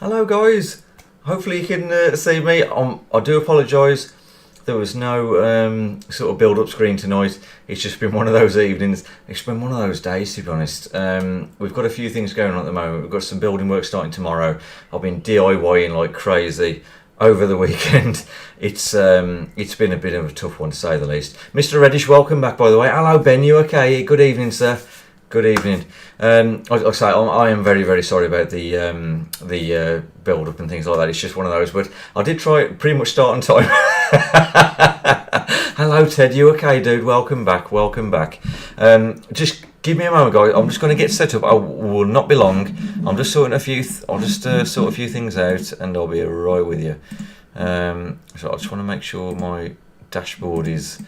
Hello guys, hopefully you can see me. I do apologise, there was no sort of build up screen tonight. It's just been one of those evenings, it's been one of those days to be honest. We've got a few things going on at the moment. We've got some building work starting tomorrow. I've been DIYing like crazy over the weekend. It's been a bit of a tough one to say the least. Mr. Reddish, welcome back by the way. Hello Ben, you okay? Good evening sir. Good evening. I say I am very, very sorry about the build up and things like that. It's just one of those. But I did try pretty much start on time. Hello Ted, you okay, dude? Welcome back. Welcome back. Just give me a moment, guys. I'm just going to get set up. I will not be long. I'm just sorting I'll just sort a few things out, and I'll be right with you. So I just want to make sure my dashboard is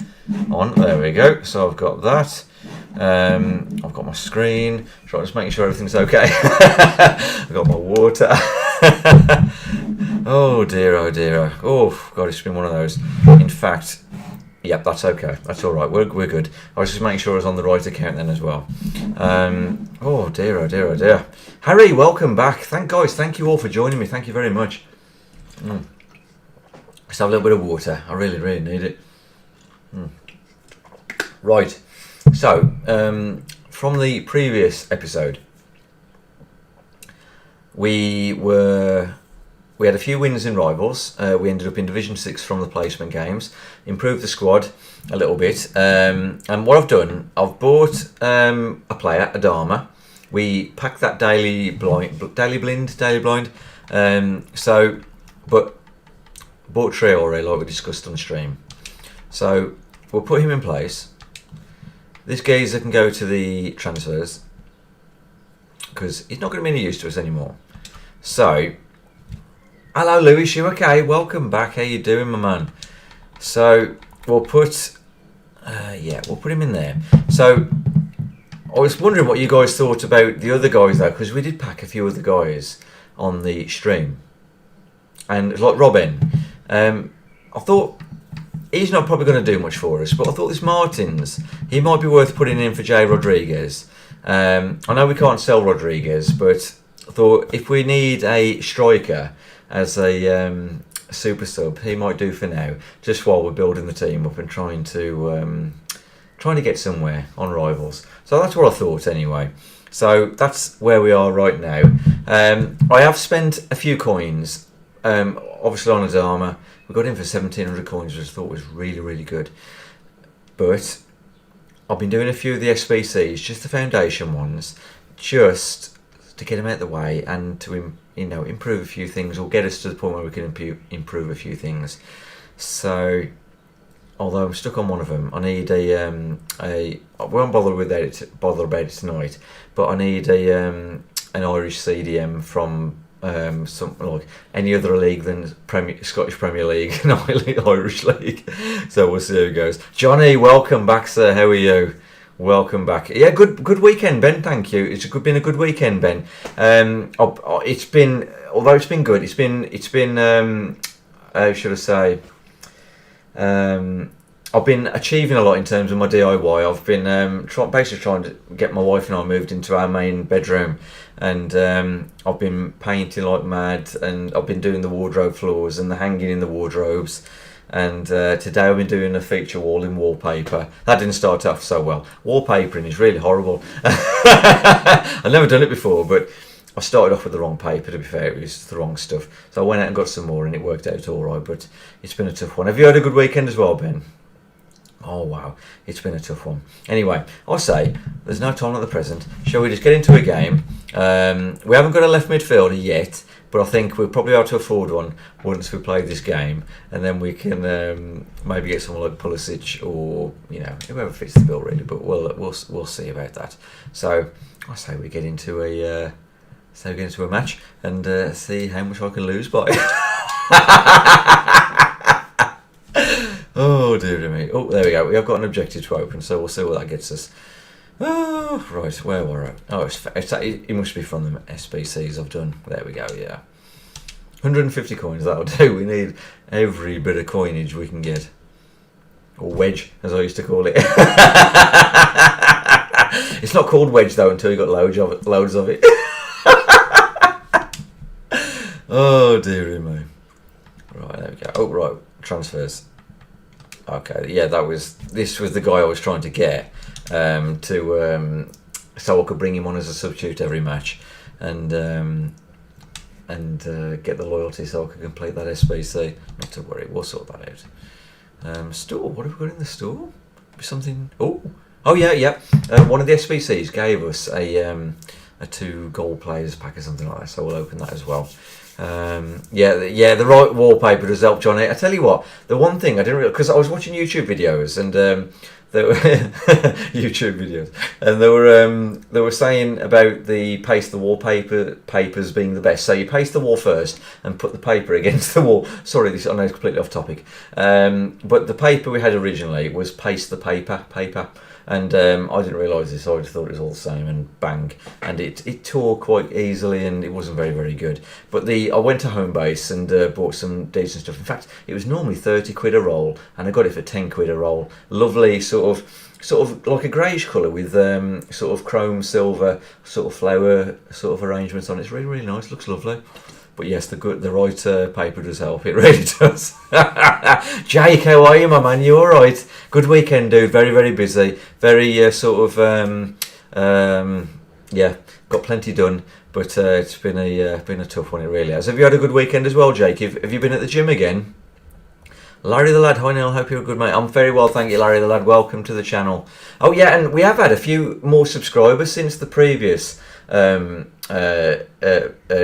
on. There we go. So I've got that. I've got my screen, so I'm just making sure everything's okay. I've got my water. Oh dear, oh dear. Oh god, it's been one of those. In fact, yep, that's okay. That's all right. We're good. I was just making sure I was on the right account then as well. Oh dear, oh dear, oh dear. Harry, welcome back. Thank you all for joining me. Thank you very much. Just have a little bit of water. I really, really need it. Right. So, from the previous episode, we had a few wins in rivals. We ended up in Division 6 from the placement games, improved the squad a little bit. And what I've done, I've bought a player, Adama. We packed that daily blind. But bought Traore like we discussed on stream. So we'll put him in place. This geezer can go to the transfers because he's not going to be any use to us anymore. So, hello Lewis, you okay? Welcome back. How you doing, my man? So we'll put him in there. So I was wondering what you guys thought about the other guys though, because we did pack a few other guys on the stream, and like Robin, I thought. He's not probably going to do much for us, but I thought this Martins, he might be worth putting in for Fr3ggs. I know we can't sell Rodriguez, but I thought if we need a striker as a super sub, he might do for now, just while we're building the team up and trying to get somewhere on rivals. So that's what I thought anyway. So that's where we are right now. I have spent a few coins, obviously on Adama. We got him for 1,700 coins, which I thought was really, really good. But I've been doing a few of the SBCs, just the foundation ones, just to get them out of the way and to improve a few things, or get us to the point where we can improve a few things. So, although I'm stuck on one of them, I need I won't bother about it tonight, but I need an Irish CDM from something like any other league than Scottish Premier League and Irish League. So we'll see how it goes. Johnny, welcome back, sir. How are you? Welcome back. Yeah, good weekend, Ben. Thank you. Been a good weekend, Ben. It's been, although it's been good. It's been. How should I say? I've been achieving a lot in terms of my DIY. I've been basically trying to get my wife and I moved into our main bedroom, and I've been painting like mad, and I've been doing the wardrobe floors and the hanging in the wardrobes, and today I've been doing a feature wall in wallpaper. That didn't start off so well. Wallpapering is really horrible. I've never done it before, but I started off with the wrong paper, to be fair. It was the wrong stuff. So I went out and got some more and it worked out all right, but it's been a tough one. Have you had a good weekend as well, Ben? Oh wow, it's been a tough one. Anyway, I'll say there's no time like the present. Shall we just get into a game? We haven't got a left midfielder yet, but I think we'll probably be able to afford one once we play this game, and then we can maybe get someone like Pulisic or whoever fits the bill really. But we'll see about that. So I say we get into a match and see how much I can lose by. Oh dear me. Oh, there we go. We have got an objective to open, so we'll see what that gets us. Oh, right. Where were it? Oh, it must be from the SBCs I've done. There we go, yeah. 150 coins, that'll do. We need every bit of coinage we can get. Or wedge, as I used to call it. It's not called wedge, though, until you got loads of it. Oh dearie me. Right, there we go. Oh right, transfers. Okay, yeah, this was the guy I was trying to get so I could bring him on as a substitute every match, and get the loyalty so I could complete that SBC. Not to worry, we'll sort that out. Store, what have we got in the store? Something. Oh yeah. One of the SBCs gave us a 2 gold players pack or something like that, so we'll open that as well. The right wallpaper does help, Johnny. I tell you what, the one thing I didn't realize, because I was watching YouTube videos and there were YouTube videos, and they were saying about the paste the wallpaper papers being the best. So you paste the wall first and put the paper against the wall. Sorry, I know it's completely off topic, but the paper we had originally was paste the paper. And I didn't realise this. I just thought it was all the same, and bang, and it tore quite easily, and it wasn't very, very good. But I went to Homebase and bought some decent stuff. In fact, it was normally 30 quid a roll, and I got it for 10 quid a roll. Lovely, sort of like a greyish colour with sort of chrome silver sort of flower sort of arrangements on it. It's really, really nice. Looks lovely. But yes, the right paper does help. It really does. Jake, how are you, my man? You all right? Good weekend, dude. Very, very busy. Very got plenty done. But it's been a tough one. It really has. Have you had a good weekend as well, Jake? Have you been at the gym again? Larry the Lad, hi Neil, hope you're good, mate. I'm very well, thank you, Larry the Lad. Welcome to the channel. Oh yeah, and we have had a few more subscribers since the previous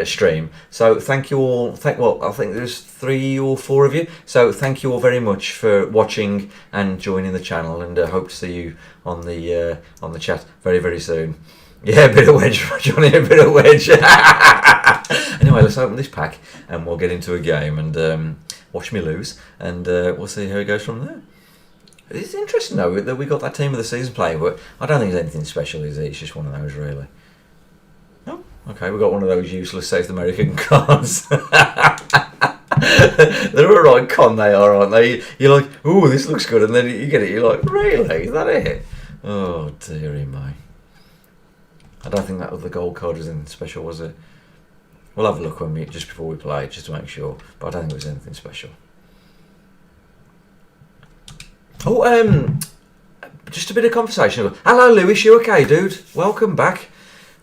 stream, so thank you all. I think there's 3 or 4 of you, so thank you all very much for watching and joining the channel, and hope to see you on the chat very, very soon. Yeah, a bit of wedge, Johnny, a bit of wedge. Anyway, let's open this pack and we'll get into a game and watch me lose, and we'll see how it goes from there. It's interesting though that we got that team of the season playing, but I don't think it's anything special, is it? It's just one of those, really. Oh, okay, we got one of those useless South American cards. They're a right con, they are, aren't they? You're like, ooh, this looks good, and then you get it, you're like, really? Is that it? Oh dearie me. I don't think that other gold card was anything special, was it? We'll have a look just before we play, just to make sure. But I don't think it was anything special. Oh, just a bit of conversation. Hello, Lewis. You okay, dude? Welcome back.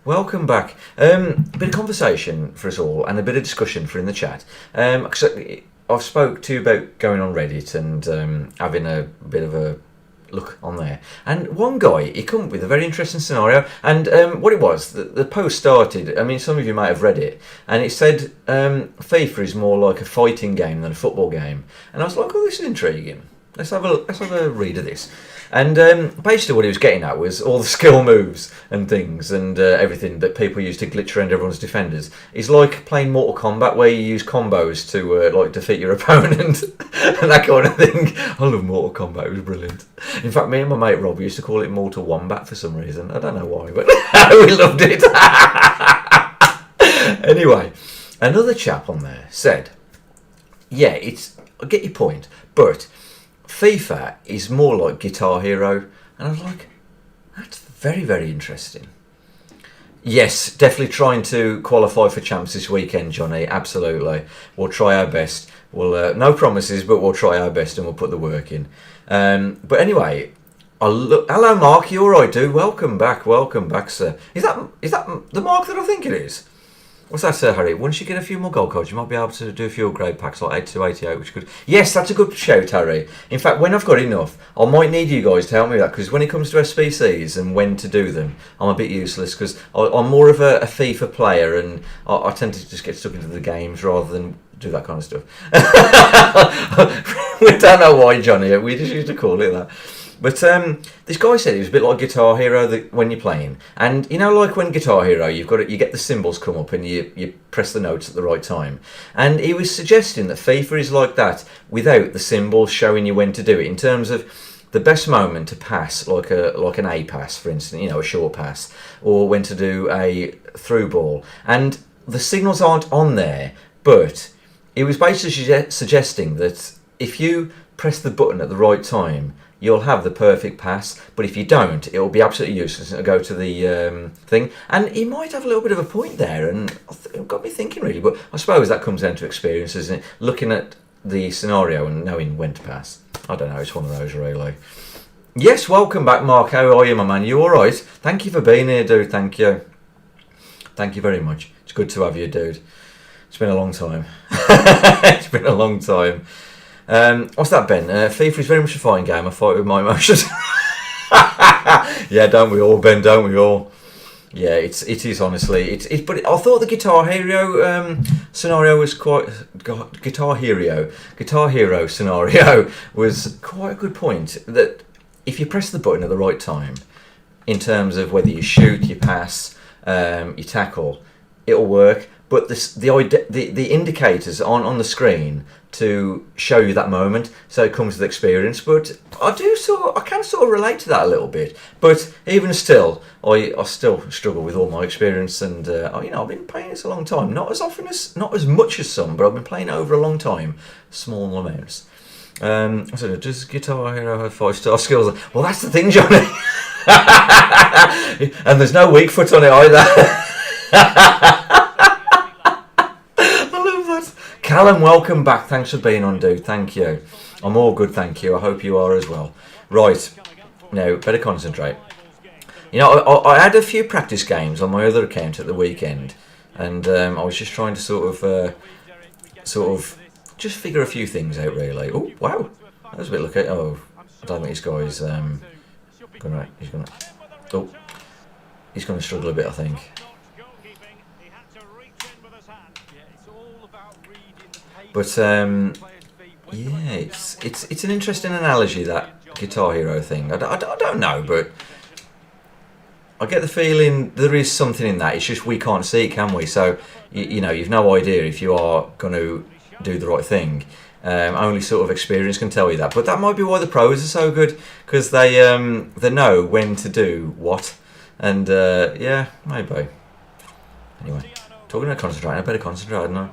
Welcome back. A bit of conversation for us all, and a bit of discussion for in the chat. Cause I've spoke to you about going on Reddit and having a bit of a look on there, and one guy, he come up with a very interesting scenario, and what it was, the post started, I mean, some of you might have read it, and it said FIFA is more like a fighting game than a football game, and I was like, oh, this is intriguing. Let's have a read of this. And basically what he was getting at was all the skill moves and things and everything that people use to glitch around everyone's defenders. It's like playing Mortal Kombat, where you use combos to like defeat your opponent and that kind of thing. I love Mortal Kombat, it was brilliant. In fact, me and my mate Rob used to call it Mortal Wombat for some reason. I don't know why, but we loved it. Anyway, another chap on there said, yeah, I get your point, but FIFA is more like Guitar Hero. And I was like, that's very, very interesting. Yes, definitely trying to qualify for champs this weekend, Johnny. Absolutely. We'll try our best. We'll no promises, but we'll try our best and we'll put the work in. But anyway, hello, Mark. You all right, dude? Welcome back, sir. Is that the Mark that I think it is? What's that, Sir Harry? Once you get a few more gold cards, you might be able to do a few upgrade packs like 8288, which could... Yes, that's a good shout, Harry. In fact, when I've got enough, I might need you guys to help me with that, because when it comes to SBCs and when to do them, I'm a bit useless, because I'm more of a FIFA player, and I tend to just get stuck into the games rather than do that kind of stuff. We don't know why, Johnny. We just used to call it that. But this guy said it was a bit like Guitar Hero when you're playing, and you know, like when Guitar Hero, you get the symbols come up and you press the notes at the right time. And he was suggesting that FIFA is like that without the symbols showing you when to do it. In terms of the best moment to pass, like an A pass, for instance, you know, a short pass, or when to do a through ball, and the signals aren't on there. But he was basically suggesting that if you press the button at the right time, you'll have the perfect pass, but if you don't, it'll be absolutely useless. It'll go to the thing, and he might have a little bit of a point there, and it got me thinking really. But I suppose that comes down to experience, isn't it? Looking at the scenario and knowing when to pass. I don't know. It's one of those really. Yes, welcome back, Mark. How are you, my man? You all right? Thank you for being here, dude. Thank you. Thank you very much. It's good to have you, dude. It's been a long time. It's been a long time. What's that, Ben? FIFA is very much a fighting game. I fight with my emotions. Yeah, don't we all, Ben? Don't we all? Yeah, it is honestly. But I thought the Guitar Hero scenario was quite. Guitar Hero scenario was quite a good point. That if you press the button at the right time, in terms of whether you shoot, you pass, you tackle, it'll work. But the indicators on the screen to show you that moment, so it comes with experience. But I can sort of relate to that a little bit. But even still, I still struggle with all my experience, and I've been playing this a long time. Not as much as some, but I've been playing it over a long time, small amounts. So does Guitar Hero have 5-star skills? Well, that's the thing, Johnny. And there's no weak foot on it either. Callum, welcome back. Thanks for being on, dude. Thank you. I'm all good, thank you. I hope you are as well. Right. Now, better concentrate. You know, I had a few practice games on my other account at the weekend, and I was just trying to sort of just figure a few things out, really. Oh, wow. That was a bit lucky. Oh, I don't think this guy's he's gonna struggle a bit, I think. But yeah, it's an interesting analogy, that Guitar Hero thing. I don't know, but I get the feeling there is something in that. It's just we can't see it, can we? So you've no idea if you are going to do the right thing. Only sort of experience can tell you that. But that might be why the pros are so good, because they know when to do what. And yeah, maybe. Anyway, talking about concentrating, I better concentrate, I don't know.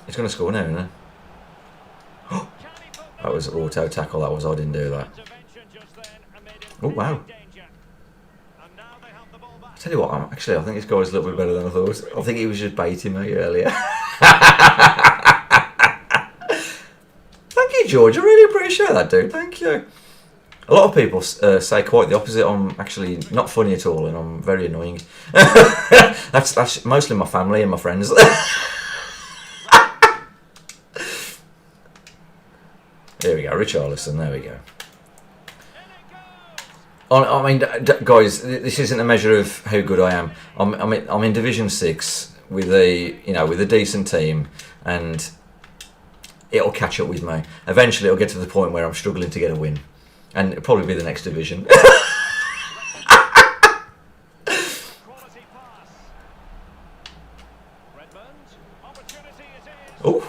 He's going to score now, isn't he? That was auto tackle, that was. I didn't do that. Oh, wow. I tell you what, I think this guy's a little bit better than I thought. I think he was just baiting me earlier. Thank you, George. I really appreciate that, dude. Thank you. A lot of people say quite the opposite. I'm actually not funny at all, and I'm very annoying. That's mostly my family and my friends. There we go, Richarlison, there we go. I mean, guys, this isn't a measure of how good I am. I'm in Division 6 with a decent team, and it'll catch up with me. Eventually, it'll get to the point where I'm struggling to get a win, and it'll probably be the next division. Oh,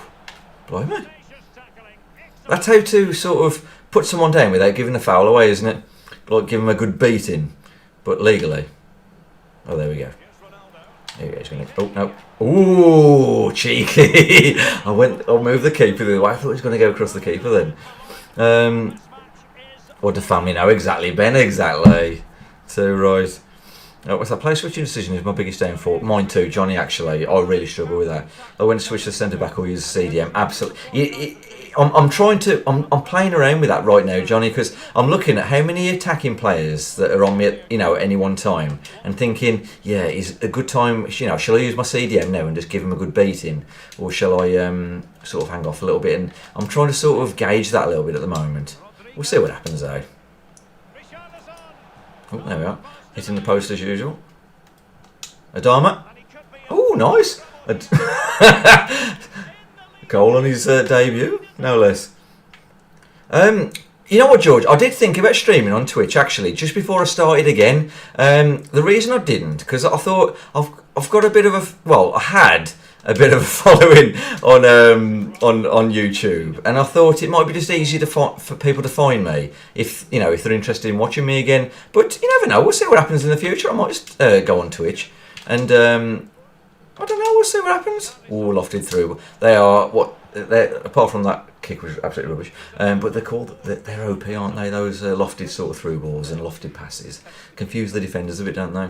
blimey. That's how to sort of put someone down without giving the foul away, isn't it? Like give him a good beating, but legally. Oh, there we go. There we go. He's gonna. Oh no! Ooh, cheeky! I'll move the keeper the other way. I thought he was going to go across the keeper then. What do family know exactly, Ben? Exactly. So right. What's that? Player switching decision is my biggest downfall. Mine too, Johnny. Actually, I really struggle with that. I went to switch to centre back or use CDM. Absolutely. I'm playing around with that right now, Johnny, because I'm looking at how many attacking players that are on me at any one time, and thinking, yeah, is a good time. Shall I use my CDM now and just give him a good beating, or shall I sort of hang off a little bit? And I'm trying to sort of gauge that a little bit at the moment. We'll see what happens though. Oh, there we are. Hitting the post as usual. Adama. Oh, nice. Goal on his debut, no less. You know what, George? I did think about streaming on Twitch actually, just before I started again. The reason I didn't, because I thought I've got a bit of I had a bit of a following on YouTube, and I thought it might be just easy for people to find me if they're interested in watching me again. But you never know. We'll see what happens in the future. I might just go on Twitch and. I don't know, we'll see what happens. Oh, lofted through. They are, apart from that kick was absolutely rubbish. But they're OP, aren't they? Those lofted sort of through balls and lofted passes confuse the defenders a bit, don't they?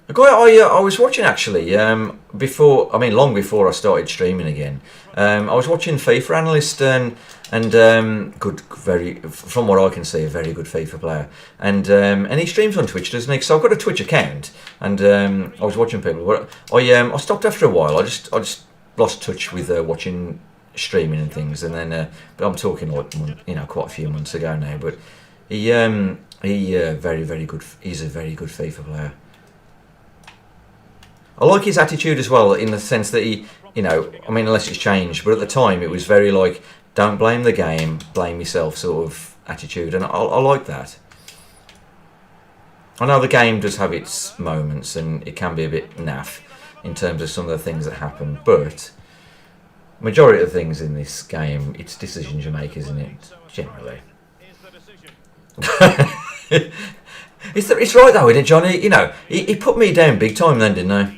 A guy I was watching actually long before I started streaming again. I was watching FIFA Analyst and from what I can see, a very good FIFA player. And he streams on Twitch, doesn't he? So I've got a Twitch account, and I was watching people. But I stopped after a while. I just lost touch with watching streaming and things. And then, but I'm talking like quite a few months ago now. But he very good. He's a very good FIFA player. I like his attitude as well, in the sense that he, unless it's changed, but at the time it was very like, don't blame the game, blame yourself sort of attitude, and I like that. I know the game does have its moments, and it can be a bit naff in terms of some of the things that happen, but majority of the things in this game, it's decisions you make, isn't it? Generally. It's right though, isn't it, Johnny? He put me down big time then, didn't he?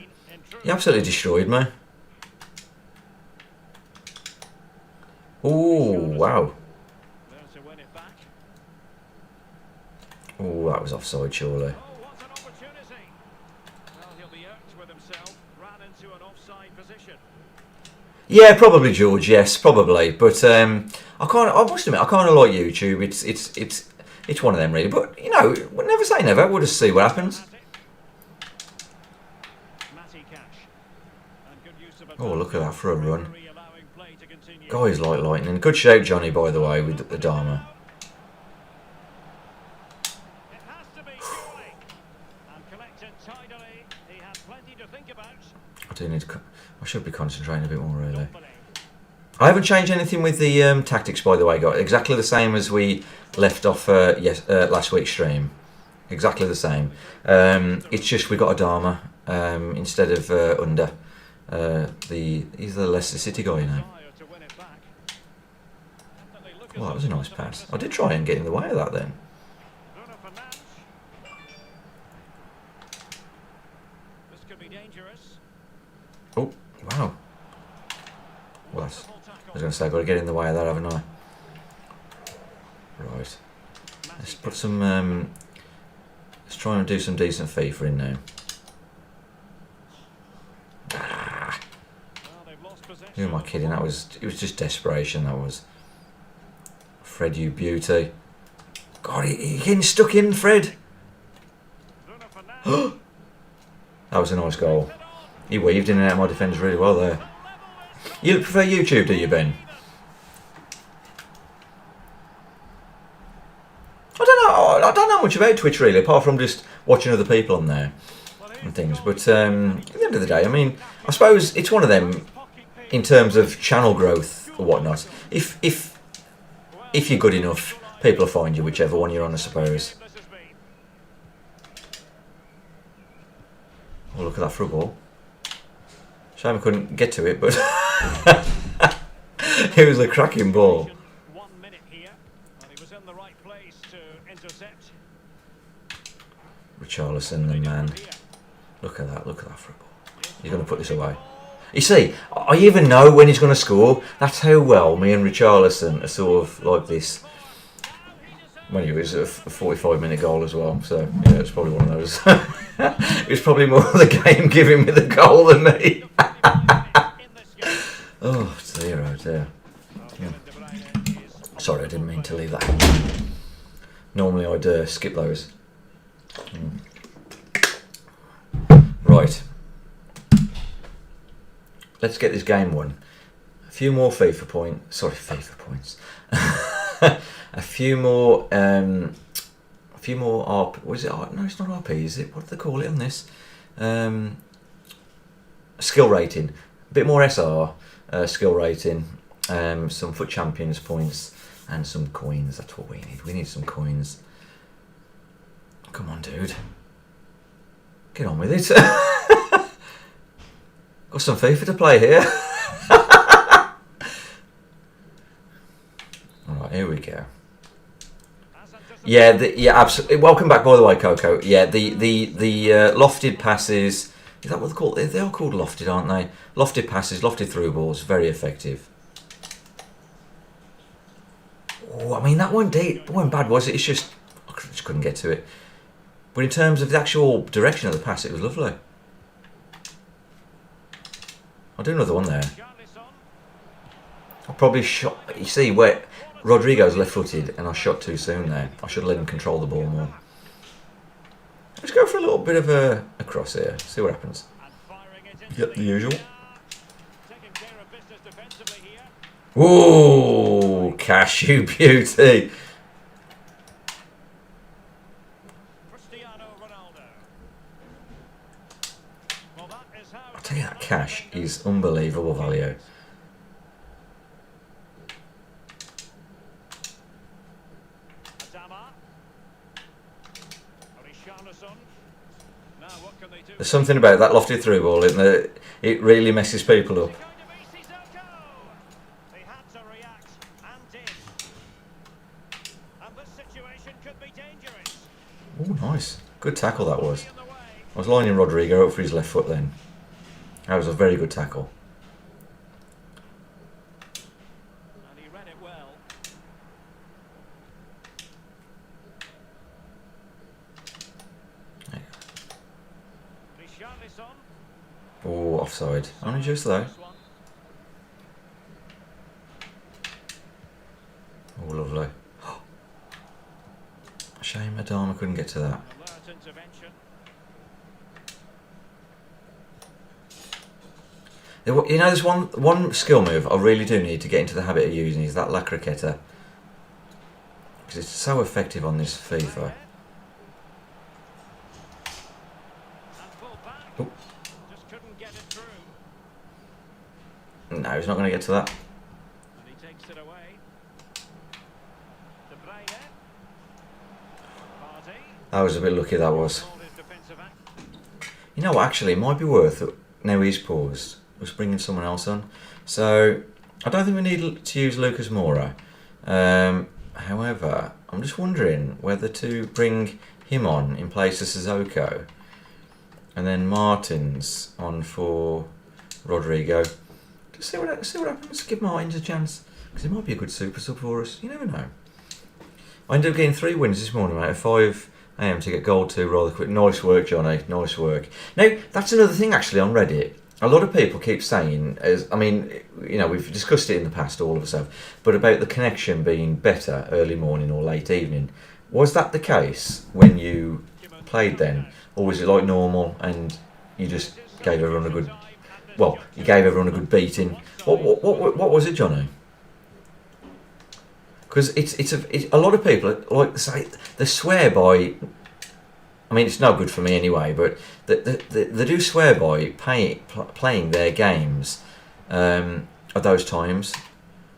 He absolutely destroyed me. Oh, wow. Oh, that was offside, surely. Yeah, probably, George. Yes, probably. But I must admit, I kind of like YouTube. It's one of them, really. But we'll never say never. We'll just see what happens. Oh, look at that for a run. Guys like lightning. Good shout, Johnny, by the way, with the Dharma. I should be concentrating a bit more, really. I haven't changed anything with the tactics, by the way, guys. Exactly the same as we left off last week's stream. Exactly the same. It's just we got a Dharma instead of under. He's the Leicester City guy, Well, that was a nice pass. I did try and get in the way of that then. Oh, wow. Well, I was going to say, I've got to get in the way of that, haven't I? Right. Let's put some... let's try and do some decent FIFA in now. Who am I kidding? It was just desperation, that was. Fred, you beauty. God, he getting stuck in, Fred. That was a nice goal. He weaved in and out of my defence really well there. You prefer YouTube, do you, Ben? I don't know much about Twitch, really, apart from just watching other people on there and things. But at the end of the day, I suppose it's one of them in terms of channel growth or whatnot. If you're good enough, people will find you, whichever one you're on, I suppose. Oh, look at that for a ball. Shame I couldn't get to it, but it was a cracking ball. Richarlison, the man. Look at that for a ball. He's going to put this away. You see, I even know when he's going to score. That's how well me and Richarlison are sort of like this. When it was a 45-minute goal as well, so yeah, it's probably one of those. It was probably more the game giving me the goal than me. Oh dear. Yeah. Sorry, I didn't mean to leave that. Normally I'd skip those. Right. Let's get this game won. A few more FIFA points. Sorry, FIFA points. A few more RP. Was it? No, it's not RP, is it? What do they call it on this? Skill rating. A bit more SR skill rating. Some FUT Champions points and some coins. That's what we need. We need some coins. Come on, dude. Get on with it. Got some FIFA to play here. Alright, here we go. Yeah, absolutely. Welcome back, by the way, Coco. Yeah, the lofted passes, Is that what they're called? They are called lofted, aren't they? Lofted passes, lofted through balls, very effective. Oh, I mean, that wasn't deep. It wasn't bad, was it? It's just, I just couldn't get to it. But in terms of the actual direction of the pass, it was lovely. I'll do another one there. I probably shot, you see, where Rodrigo's left-footed and I shot too soon there. I should have let him control the ball more. Let's go for a little bit of a cross here, see what happens. Yep, the usual. Whoa, cashew beauty. I'll tell you, that cash is unbelievable value. There's something about that lofted through ball, isn't there? It really messes people up. Oh, nice. Good tackle that was. I was lining Rodrigo up for his left foot then. That was a very good tackle. Oh, offside. Only just though. Oh, lovely. Shame Adama couldn't get to that. You know, there's one skill move I really do need to get into the habit of using is that La Croqueta. Because it's so effective on this FIFA. Oh. No, he's not going to get to that. That was a bit lucky, that was. You know what, actually, it might be worth it. Now he's paused. Let's bring someone else on. So, I don't think we need to use Lucas Moura. However, I'm just wondering whether to bring him on in place of Sissoko. And then Martins on for Rodrigo. Just see what happens. Give Martins a chance. Because it might be a good super sub for us. You never know. I ended up getting 3 wins this morning out of 5 AM to get goal 2 rather quick. Nice work, Johnny. Nice work. Now, that's another thing actually on Reddit. A lot of people keep saying, I mean, you know, we've discussed it in the past, all of us have, but about the connection being better early morning or late evening. Was that the case when you played then? Or was it like normal and you just gave everyone a good, well, you gave everyone a good beating? What was it, Johnny? Because it's a lot of people like say they swear by. I mean, it's no good for me anyway, but they do swear by playing their games at those times.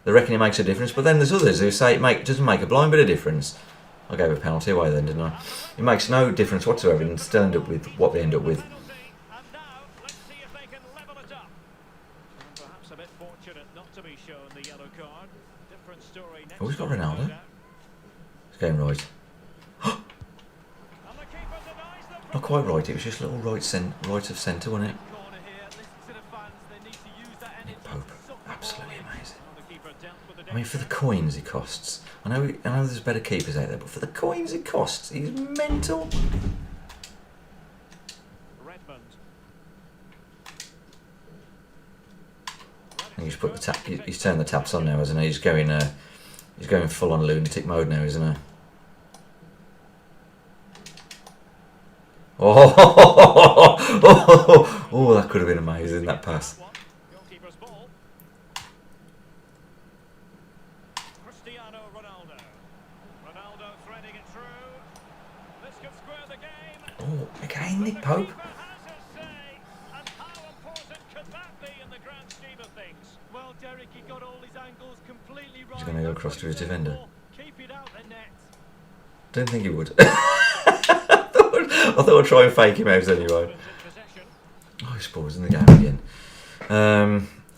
They reckon it makes a difference, but then there's others who say it doesn't make a blind bit of difference. I gave a penalty away then, didn't I? It makes no difference whatsoever, and still end up with what they end up with. Oh, he's got Ronaldo. He's going right. Not quite right, it was just a little right of centre, wasn't it? Nick Pope, absolutely amazing. I mean, for the coins he costs. I know there's better keepers out there, but for the coins he costs, he's mental. He's put the tap. He's turned the taps on now, hasn't he? He's going full on lunatic mode now, isn't he? Oh, that could have been amazing, that pass. Oh, again, Nick Pope. He's going to go across to his defender. Don't think he would. I thought I'd try and fake him out anyway. Oh, he's pausing the game again.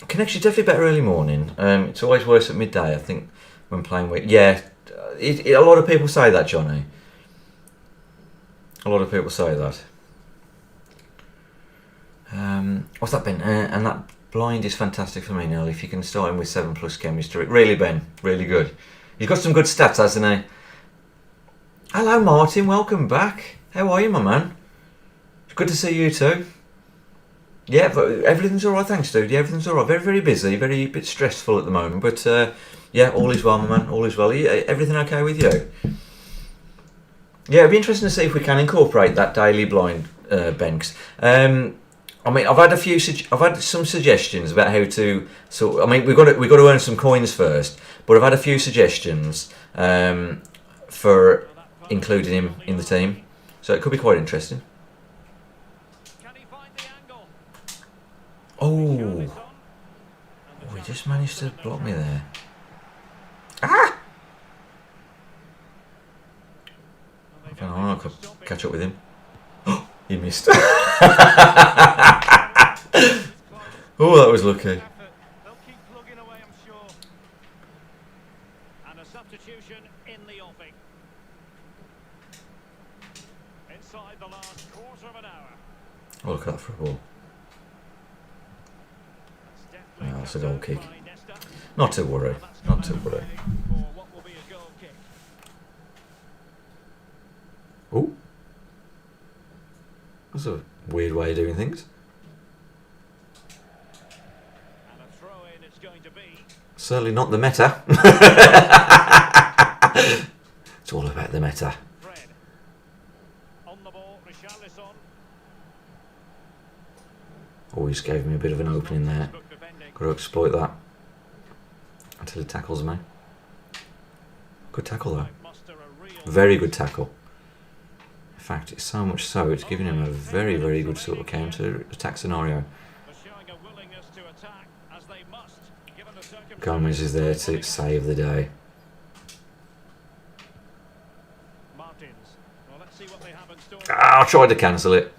Connection's definitely better early morning. It's always worse at midday, I think, when playing week. Yeah, a lot of people say that, Johnny. A lot of people say that. What's that, Ben? And that blind is fantastic for me, Neil. If you can start him with 7+ chemistry. Really, Ben. Really good. He's got some good stats, hasn't he? Hello, Martin. Welcome back. How are you, my man? It's good to see you too. Yeah, but everything's all right, thanks, dude. Yeah, everything's all right. Very, very busy. Very bit stressful at the moment. But, yeah, all is well, my man. All is well. Everything okay with you? Yeah, it'd be interesting to see if we can incorporate that daily blind, Benks. I mean, I've had some suggestions about how to sort. I mean, we've got to earn some coins first, but I've had a few suggestions for including him in the team, so it could be quite interesting. Oh, we just managed to block me there. Ah! I could catch up with him. Oh, he missed. Oh, that was lucky. They'll keep plugging away, I'm sure. And a substitution in the offing. Inside the last quarter of an hour. Oh, look at that for a ball. Oh, that's a goal kick. Not to worry. Not to worry. Oh. That's a weird way of doing things. Certainly not the meta. It's all about the meta. Always gave me a bit of an opening there. Got to exploit that until he tackles me. Good tackle though. Very good tackle. In fact, it's so much so it's giving him a very, very good sort of counter attack scenario. Gomez is there to save the day. Ah, I tried to cancel it.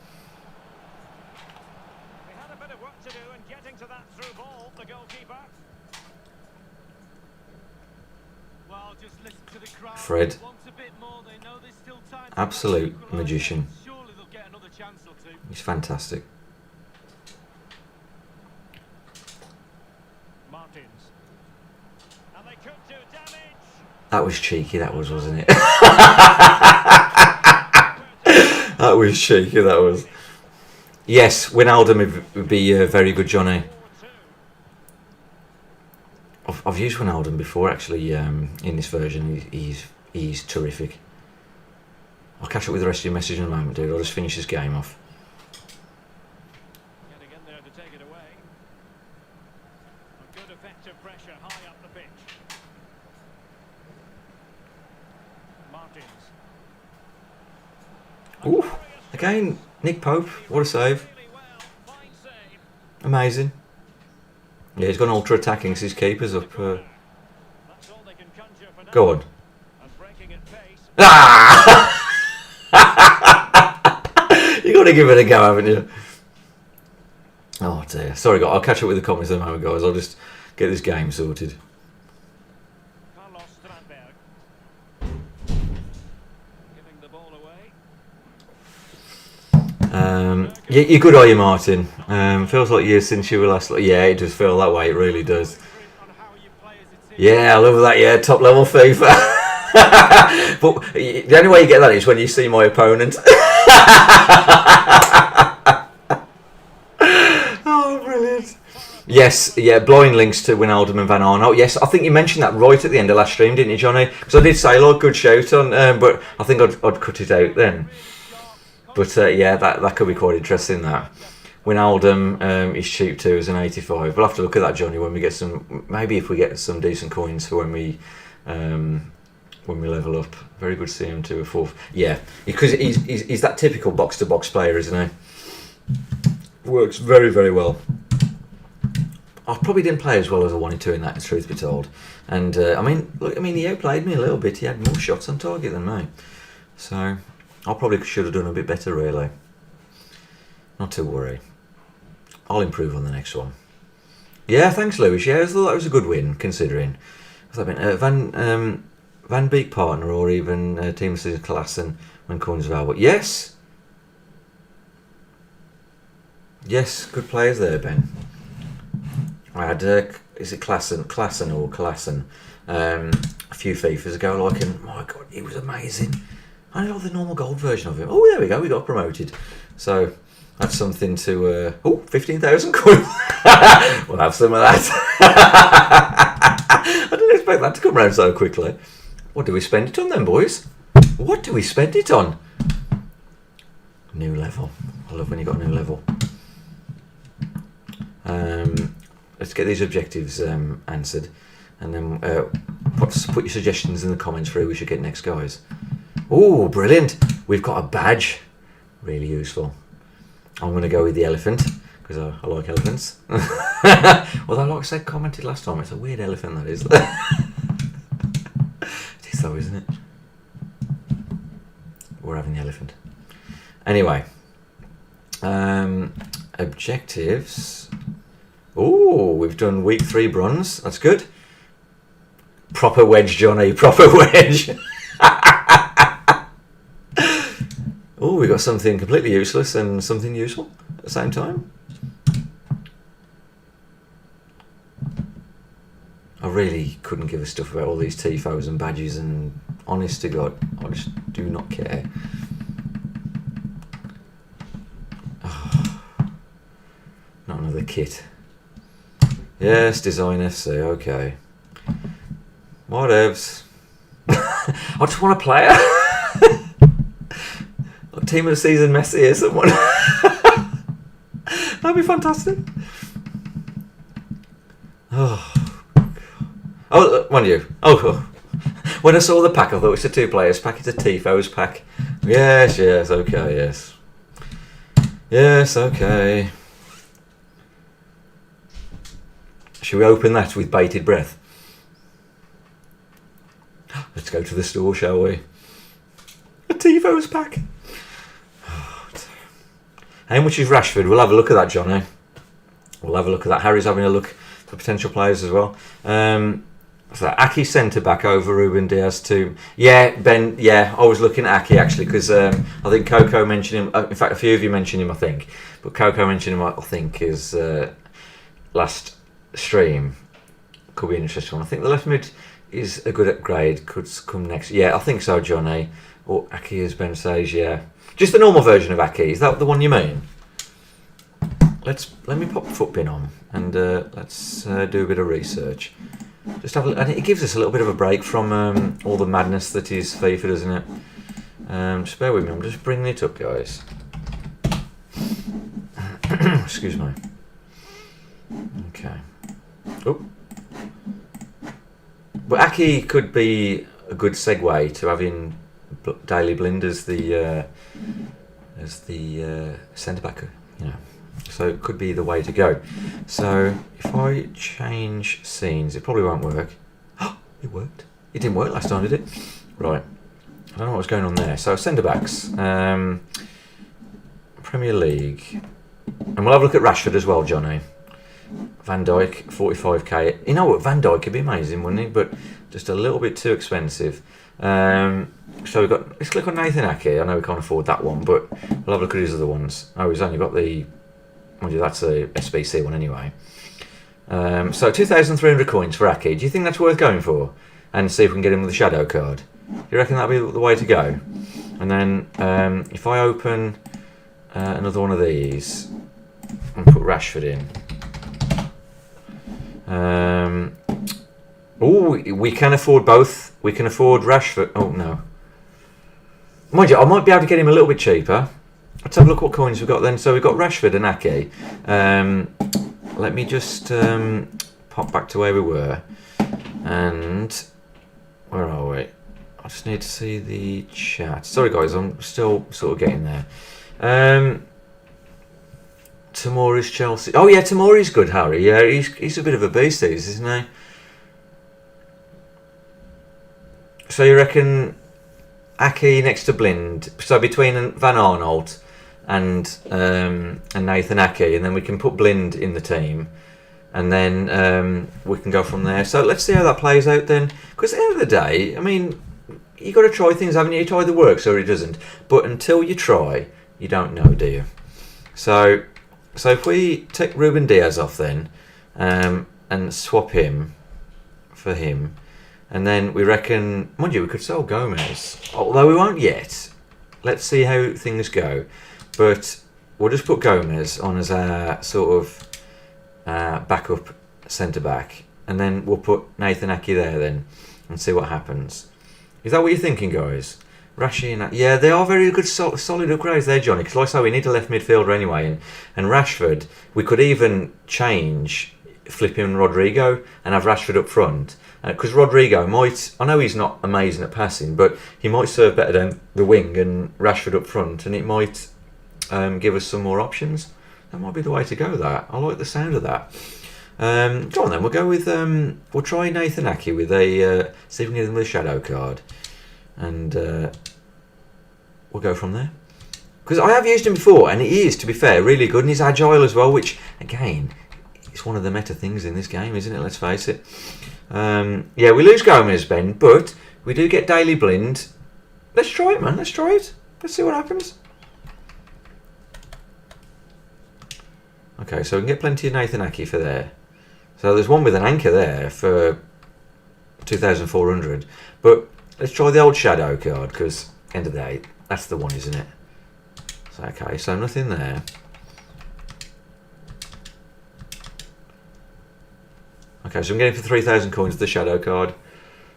Fred. Absolute magician. He's fantastic. That was cheeky, that was, wasn't it? That was cheeky, that was. Yes, Wijnaldum would be very good, Johnny. I've used Wijnaldum before, actually, in this version. He's terrific. I'll catch up with the rest of your message in a moment, dude. I'll just finish this game off. Ooh, again, Nick Pope, what a save. Amazing. Yeah, he's gone ultra attacking because his keeper's up. Go on. Ah! You got to give it a go, haven't you? Oh dear. Sorry, I'll catch up with the comments in a moment, guys. I'll just get this game sorted. Yeah, you're good, are you, Martin? Feels like years since you were last. Yeah, it does feel that way. It really does. Yeah, I love that. Yeah, top level FIFA. But the only way you get that is when you see my opponent. Oh, brilliant. Yes, yeah, blind links to Wijnaldum and Van Arno. Yes, I think you mentioned that right at the end of last stream, didn't you, Johnny? Because I did say, like, good shout on, but I think I'd cut it out then. But yeah, that could be quite interesting. That Wijnaldum is cheap too as an 85. We'll have to look at that, Johnny, when we get some. Maybe if we get some decent coins for when we level up. Very good to see him to a 4th. Yeah, because he's that typical box to box player, isn't he? Works very, very well. I probably didn't play as well as I wanted to in that, in truth be told. And I mean, look, he outplayed me a little bit. He had more shots on target than me, so I probably should have done a bit better, really. Not to worry. I'll improve on the next one. Yeah, thanks, Lewis. Yeah, I thought that was a good win, considering. I mean, Van Beek partner or even Team Season Klassen when coins available. Yes. Yes, good players there, Ben. I had, is it Klassen or Klassen? A few FIFAs ago, like, and my God, he was amazing. I like the normal gold version of him. Oh, there we go, we got promoted. So that's something to. 15,000 coins. We'll have some of that. I didn't expect that to come around so quickly. What do we spend it on then, boys? What do we spend it on? New level. I love when you got a new level. Let's get these objectives answered, and then put your suggestions in the comments for who we should get next, guys. Oh, brilliant! We've got a badge. Really useful. I'm going to go with the elephant because I like elephants. Although, like I said, commented last time, it's a weird elephant, that is. It is though, isn't it? We're having the elephant. Anyway, objectives. Oh, we've done week 3 bronze. That's good. Proper wedge, Johnny. Proper wedge. Oh, we got something completely useless and something useful at the same time. I really couldn't give a stuff about all these tifos and badges, and honest to God, I just do not care. Oh, not another kit. Yes, Design FC, okay. Whatevs. I just want a player. Team of the season Messi here, someone. That'd be fantastic. Oh, mind you. Oh, when I saw the pack, I thought it's a 2 players pack. It's a Tifos pack. Yes, okay, yes. Yes, okay. Should we open that with bated breath? Let's go to the store, shall we? A Tifos pack. How much is Rashford? We'll have a look at that, Johnny. We'll have a look at that. Harry's having a look for potential players as well. So Aki centre back over Ruben Diaz too. Yeah, Ben. Yeah, I was looking at Aki actually because I think Coco mentioned him. In fact, a few of you mentioned him, I think. But Coco mentioned him, I think, his last stream. Could be an interesting one. I think the left mid is a good upgrade. Could come next. Yeah, I think so, Johnny. Or Aki, as Ben says. Yeah. Just the normal version of Aki. Is that the one you mean? Let me pop the foot pin on and let's do a bit of research. Just have and it gives us a little bit of a break from all the madness that is FIFA, doesn't it? Just bear with me. I'm just bringing it up, guys. Excuse me. Okay. Oh. But Aki could be a good segue to having Daily Blind as the centre back, you know. So it could be the way to go. So if I change scenes, it probably won't work. It worked. It didn't work last time, did it? Right. I don't know what's going on there. So centre backs, Premier League, and we'll have a look at Rashford as well, Johnny. Van Dijk, 45k. You know what? Van Dijk could be amazing, wouldn't he? But just a little bit too expensive. So we've got. Let's click on Nathan Ake. I know we can't afford that one, but we'll have a look at his other ones. Oh, he's only got the. Mind you, that's a SBC one anyway. So 2,300 coins for Ake. Do you think that's worth going for? And see if we can get him with a shadow card. Do you reckon that'll be the way to go? And then if I open another one of these and put Rashford in. Oh, we can afford both. We can afford Rashford. Oh no. Mind you, I might be able to get him a little bit cheaper. Let's have a look what coins we've got then. So we've got Rashford and Ake. Let me just pop back to where we were. And where are we? I just need to see the chat. Sorry guys, I'm still sort of getting there. Tomori's Chelsea. Oh yeah, Tomori's good, Harry. Yeah, he's a bit of a beast, isn't he? So you reckon Ake next to Blind? So between Van Arnold and Nathan Ake, and then we can put Blind in the team, and then we can go from there. So let's see how that plays out then. Because at the end of the day, I mean, you got to try things, haven't you? It either works or it doesn't. But until you try, you don't know, do you? So So if we take Ruben Diaz off then, and swap him for him, and then we reckon, mind you, we could sell Gomez, although we won't yet. Let's see how things go. But we'll just put Gomez on as our sort of backup centre back, and then we'll put Nathan Ake there then, and see what happens. Is that what you're thinking, guys? Rashi and yeah, they are very good, solid upgrades there, Johnny. Because like I say, we need a left midfielder anyway, and Rashford, we could even change, flip him Rodrigo and have Rashford up front. Because Rodrigo might, I know he's not amazing at passing, but he might serve better down the wing and Rashford up front, and it might give us some more options. That might be the way to go. That I like the sound of that. Go on then. We'll go with we'll try Nathan Ake with a see if we can get him with a shadow card, and we'll go from there. Because I have used him before, and he is, to be fair, really good, and he's agile as well. Which again, it's one of the meta things in this game, isn't it? Let's face it. Yeah, we lose Gomez, Ben, but we do get Daily Blind. Let's try it, man. Let's try it. Let's see what happens. Okay, so we can get plenty of Nathan Ake for there. So there's one with an anchor there for 2,400. But let's try the old shadow card, because end of the day, that's the one, isn't it? So, okay, so nothing there. Okay, so I'm getting for 3,000 coins the shadow card.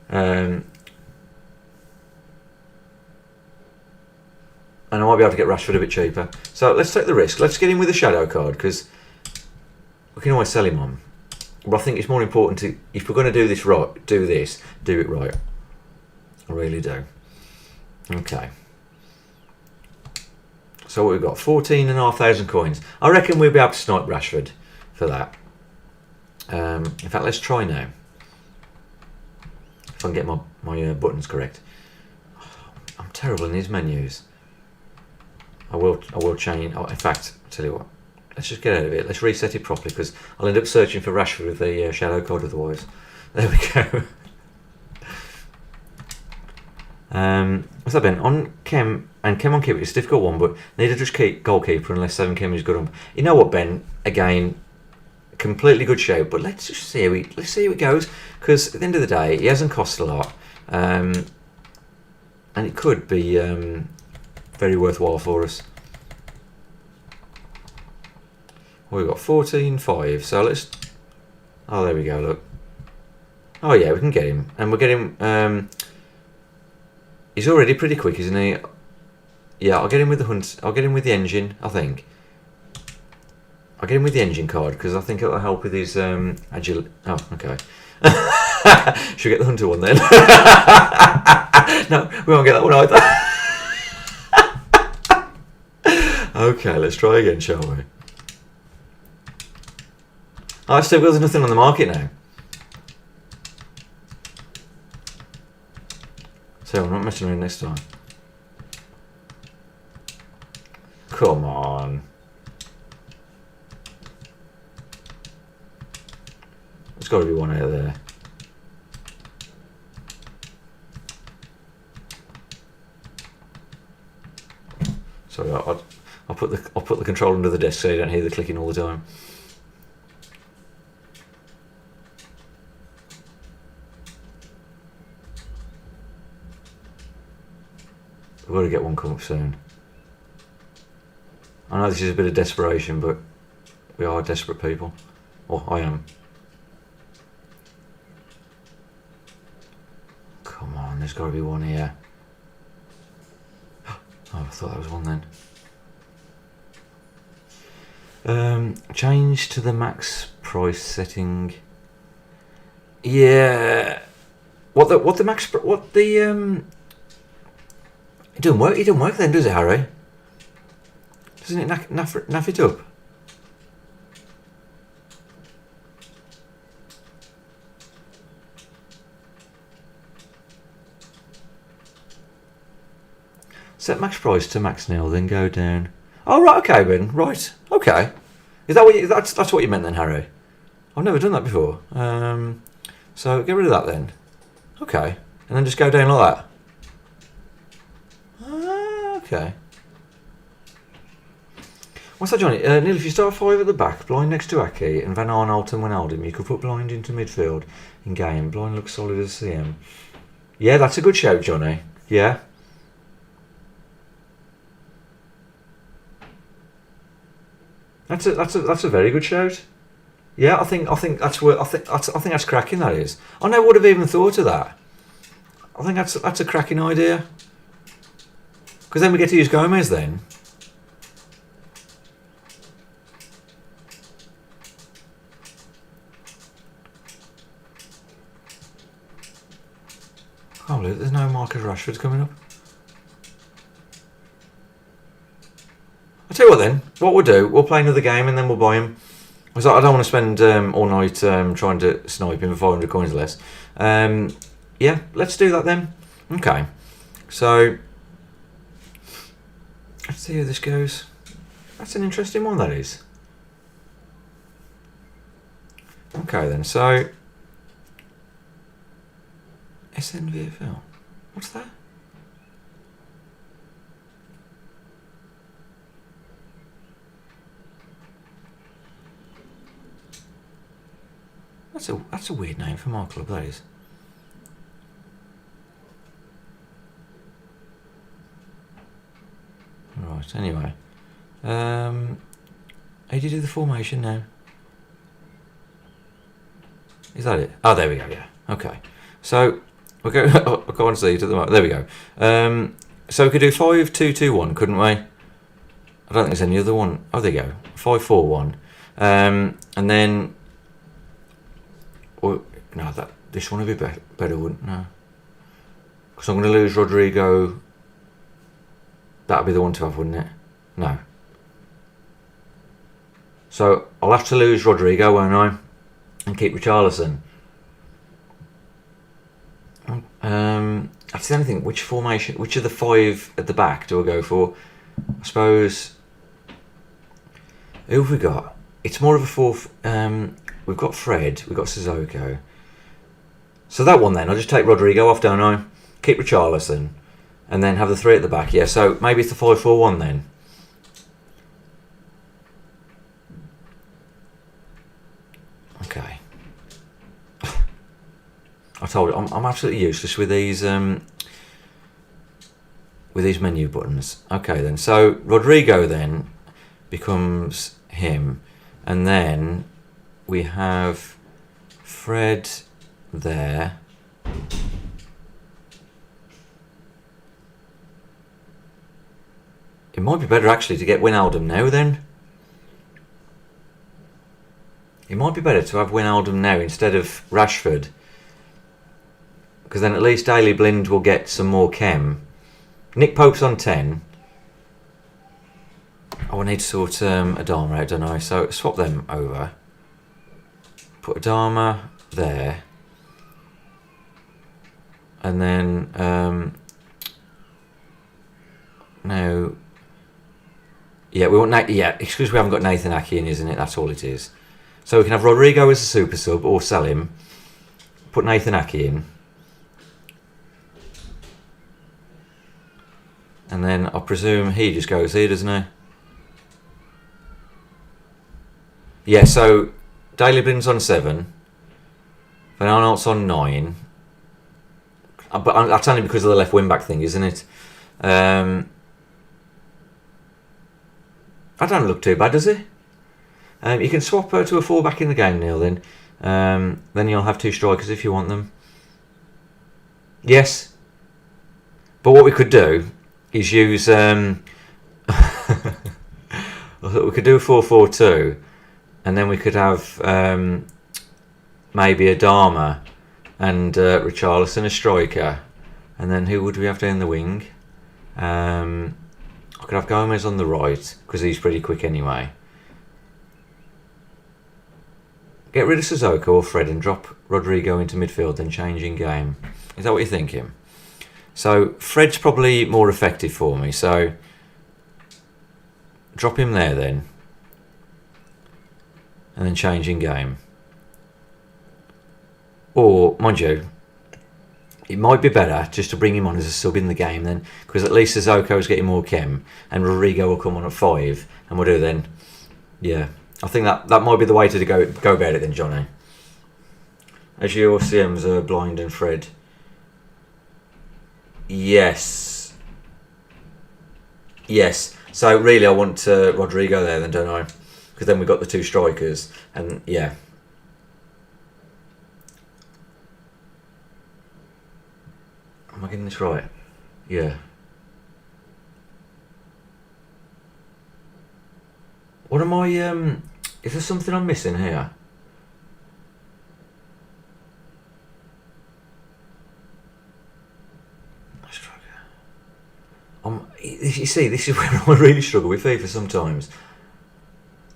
And I might be able to get Rashford a bit cheaper. So let's take the risk. Let's get him with the shadow card, because we can always sell him on. But I think it's more important to, if we're going to do this right, do it right. I really do. Okay. So what we've got, 14,500 coins. I reckon we'll be able to snipe Rashford for that. In fact, let's try now. If I can get my buttons correct. I'm terrible in these menus. I will change. Oh, in fact, I'll tell you what. Let's just get out of it. Let's reset it properly, because I'll end up searching for Rashford with the shadow card otherwise. There we go. What's that been? On Chem and Chem on keeper, it's a difficult one, but need to just keep goalkeeper unless 7 Chem is good on. You know what, Ben? Again, completely good shout, but let's just see how it goes, because at the end of the day, he hasn't cost a lot, and it could be very worthwhile for us. Well, we've got 14.5, so let's. Oh, there we go. Look. Oh yeah, we can get him, and we're getting. He's already pretty quick, isn't he? Yeah, I'll get him with the hunt. I'll get him with the engine, I think. I'll get him with the engine card, because I think it'll help with his agility. Oh, okay. Should we get the hunter one then? No, we won't get that one either. Okay, let's try again, shall we? Oh, still there's nothing on the market now. So I'm not messing around next time. Come on. There's got to be one out there. Sorry, I'll put the control under the desk so you don't hear the clicking all the time. We've got to get one come up soon. I know this is a bit of desperation, but we are desperate people. Or I am. Come on, there's got to be one here. Oh, I thought that was one then. Change to the max price setting. Yeah. It doesn't work. It doesn't work then, does it, Harry? Doesn't it naff it up? Set max price to max nil, then go down. Oh right, okay, Ben. Right, okay. Is that what that's what you meant then, Harry? I've never done that before. So get rid of that then. Okay, and then just go down like that. Okay. What's that, Johnny? Neil, if you start 5 at the back, Blind next to Aki and Van Arnold and Wijnaldum, you could put Blind into midfield in game. Blind looks solid as CM. Yeah, that's a good shout, Johnny. Yeah. That's a very good shout. Yeah, I think that's what I think that's cracking. That is. I never would have even thought of that. I think that's a cracking idea. Because then we get to use Gomez then. I can't believe there's no Marcus Rashford coming up. I'll tell you what then. What we'll do, we'll play another game and then we'll buy him. Because I don't want to spend all night trying to snipe him for 500 coins less. Yeah, let's do that then. Okay. So, let's see how this goes. That's an interesting one, that is. Okay then, so... SNVFL. What's that? That's a weird name for my club, that is. Right, anyway. How do you do the formation now? Is that it? Oh, there we go, yeah. Okay. So, we'll go, I can't see it at the moment. There we go. So we could do 5-2-2-1, couldn't we? I don't think there's any other one. Oh, there you go. 5-4-1. And then... Well, no, this one would be better, wouldn't it? No. Because I'm going to lose Rodrigo. That would be the one to have, wouldn't it? No. So, I'll have to lose Rodrigo, won't I? And keep Richarlison. That's the only thing. Which formation, which of the 5 at the back do I go for? I suppose... Who have we got? It's more of a 4... we've got Fred, we've got Sissoko. So that one then, I'll just take Rodrigo off, don't I? Keep Richarlison. And then have the 3 at the back. Yeah, so maybe it's the 5-4-1 then. Okay. I told you, I'm absolutely useless with these menu buttons. Okay then, so Rodrigo then becomes him. And then we have Fred there. It might be better actually to get Wijnaldum now then. It might be better to have Wijnaldum now instead of Rashford. Because then at least Daley Blind will get some more chem. Nick Pope's on 10. Oh, I need to sort Adama out, don't I? So swap them over. Put Adama there. And then now, yeah, we want it's because we haven't got Nathan Aki in, isn't it? That's all it is. So we can have Rodrigo as a super sub or sell him. Put Nathan Aki in. And then I presume he just goes here, doesn't he? Yeah, so Daley Blind's on 7. Van Arnold's on 9. But that's only because of the left wing back thing, isn't it? That don't look too bad, does it? You can swap her to a 4 back in the game, Neil, then. Then you'll have 2 strikers if you want them. Yes. But what we could do is use... I thought we could do a 4-4-2. And then we could have maybe Adama and Richarlison, a striker. And then who would we have down the wing? I could have Gomez on the right, because he's pretty quick anyway. Get rid of Sissoko or Fred and drop Rodrigo into midfield, then change in game. Is that what you're thinking? So Fred's probably more effective for me, so drop him there then. And then change in game. Or, mind you, it might be better just to bring him on as a sub in the game then, because at least Sissoko's getting more chem, and Rodrigo will come on at 5, and we'll do then. Yeah, I think that might be the way to go about it then, Johnny. As your CMs are blind and Fred. Yes. Yes. So really, I want Rodrigo there then, don't I? Because then we've got the 2 strikers, and yeah. Am I getting this right? Yeah. What am I, is there something I'm missing here? You see, this is where I really struggle with FIFA sometimes.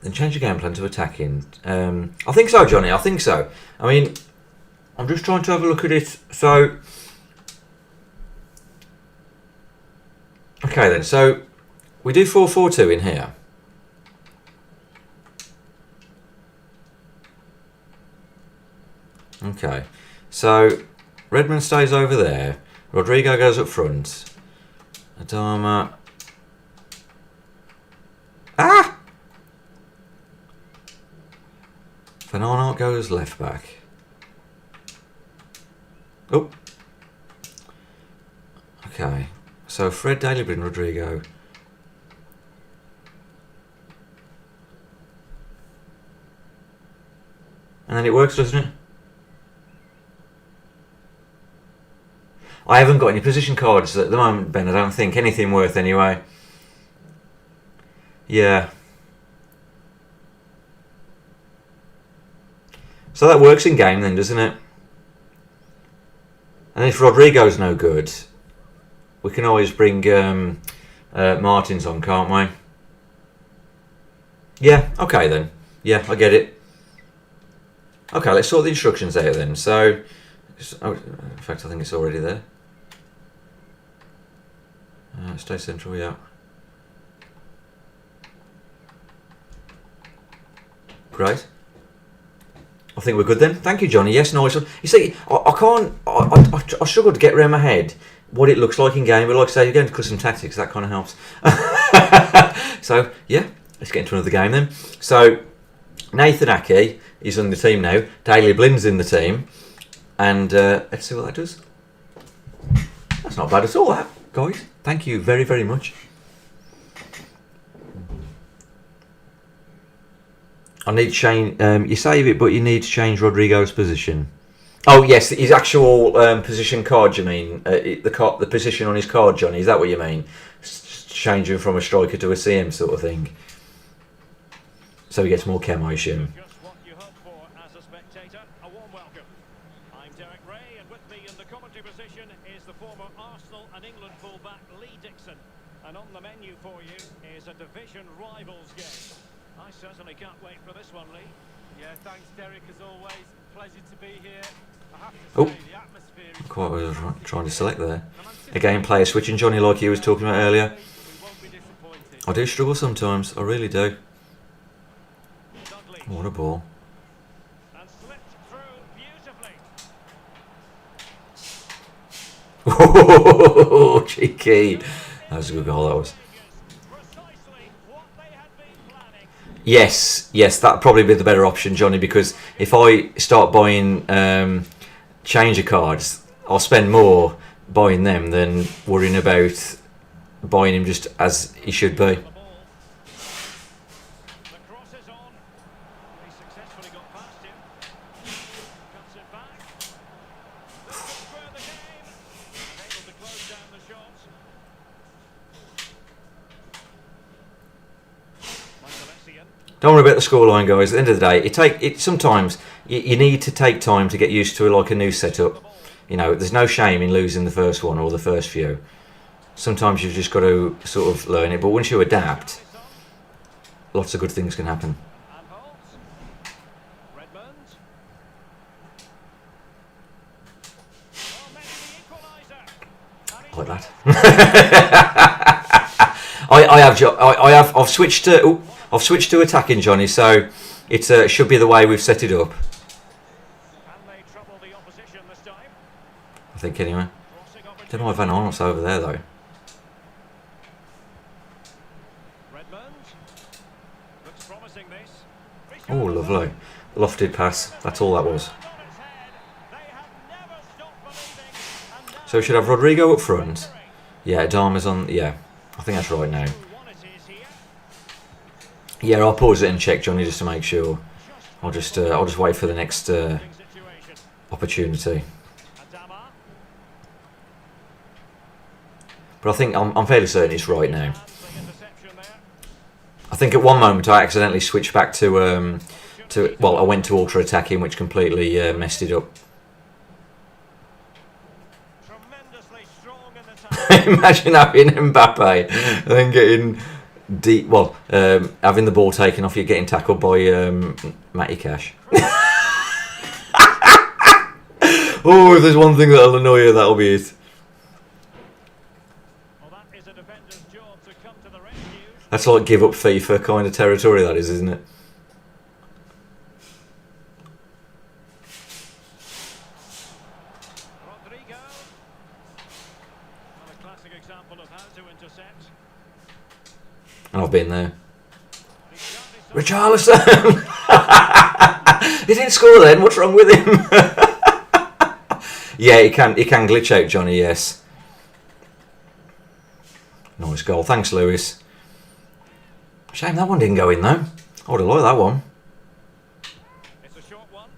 Then change your game plan to attacking. I think so, Johnny, I think so. I mean, I'm just trying to have a look at it. So, okay then, so we do 4-4-2 in here. Okay, so Redmond stays over there. Rodrigo goes up front. Adama. Ah! Van Arnold goes left back. Oh. Okay. So Fred, Daley Blind, Rodrigo. And then it works, doesn't it? I haven't got any position cards at the moment, Ben. I don't think anything worth anyway. Yeah. So that works in game then, doesn't it? And if Rodrigo's no good, we can always bring Martins on, can't we? Yeah, okay then. Yeah, I get it. Okay, let's sort the instructions out then. So, in fact, I think it's already there. Stay central, yeah. Great. I think we're good then. Thank you, Johnny. Yes, nice one. You see, I can't. I struggle to get around my head what it looks like in game, but like I say, you're going to custom tactics. That kind of helps. So yeah, let's get into another game then. So Nathan Aki is on the team now. Daley Blind's in the team, and let's see what that does. That's not bad at all, that, guys. Thank you very, very much. I need to change. You save it, but you need to change Rodrigo's position. Oh yes, his actual position card. You mean the position on his card, Johnny? Is that what you mean? Changing from a striker to a CM sort of thing. So he gets more chem, I assume. Just what you hope for as a spectator. A warm welcome. I'm Derek Ray, and with me in the commentary position is the former Arsenal and England fullback Lee Dixon. And on the menu for you is a division rivals game. I certainly can't wait for this one, Lee. Yeah, thanks, Derek, as always. Pleasure to be here. I have to Oh, say, the atmosphere is quite what I was trying to select there. Again, player switching, Johnny, like you was talking about earlier. we won't be disappointed. I do struggle sometimes. I really do. Dudley. What a ball. And slipped through beautifully. Oh, cheeky. That was a good goal, that was. Precisely what they had been planning. Yes, that'd probably be the better option, Johnny, because if I start buying changer cards, I'll spend more buying them than worrying about buying him just as he should be. The ball. The cross is on. He successfully got past him. Cuts it back. This could square the game. Able to close down the shots. Michael. Don't worry about the scoreline, guys. At the end of the day, sometimes you need to take time to get used to like a new setup. You know, there's no shame in losing the first one or the first few. Sometimes you've just got to sort of learn it, but once you adapt, lots of good things can happen. And holds. Redmond. Oh, maybe the equaliser. And he's Like that. I've switched to attacking, Johnny. So it should be the way we've set it up. And they trouble the opposition this time. I think, anyway. Don't know why Van Arnold's over there, though. Oh, lovely. Lofted pass. That's all that was. So we should have Rodrigo up front. Yeah, Dharma's on. Yeah, I think that's right now. Yeah, I'll pause it and check, Johnny, just to make sure. I'll just wait for the next opportunity. But I think I'm fairly certain it's right now. I think at one moment I accidentally switched back to well, I went to ultra attacking, which completely messed it up. Imagine having Mbappe and then getting deep. Well, having the ball taken off you, getting tackled by Matty Cash. Oh, if there's one thing that'll annoy you, that'll be it. That's like give up FIFA kind of territory, that is, isn't it? Rodrigo. A classic example of how to intercept. And I've been there. Richarlison! He didn't score then, what's wrong with him? Yeah, he can glitch out, Johnny, yes. Nice goal, thanks Lewis. Shame that one didn't go in though. I would have liked that one. It's a short one.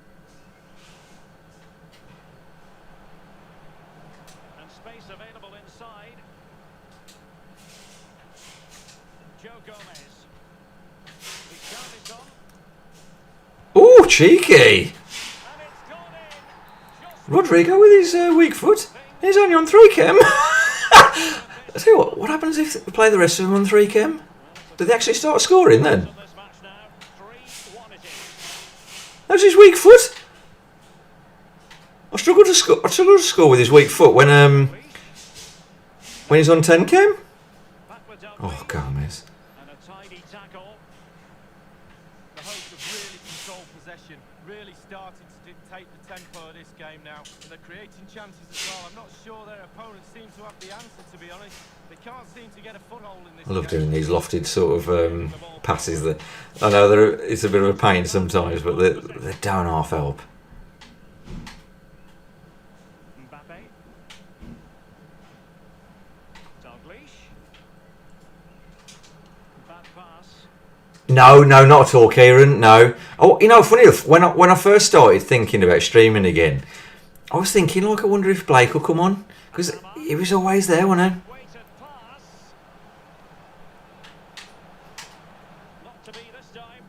And space available inside. Joe Gomez. He's got it on. Ooh, cheeky! And it's gone in. Just Rodrigo with his weak foot. He's only on 3-chem. I tell you what happens if we play the rest of them on 3-chem? Did they actually start scoring then? on this match now. 3-1 it is. That's his weak foot. I struggle to score with his weak foot when he's on 10-chem. Backwards out Oh, Gomez. and a tidy tackle. The hosts have really controlled possession, really started to dictate the tempo of this game now. And they're creating chances as well. I'm not sure their opponents seem to have the answer, to be honest. They can't seem to get a foothold in this I love game. doing these lofted sort of passes. That I know it's a bit of a pain sometimes, but they're down half help. Mbappe. Dalglish. Bad pass. No, not at all, Kieran. No. Oh, you know, funny enough, when I first started thinking about streaming again, I was thinking, like, I wonder if Blake will come on, because he was always there, wasn't he? Weighted pass. Not to be this time.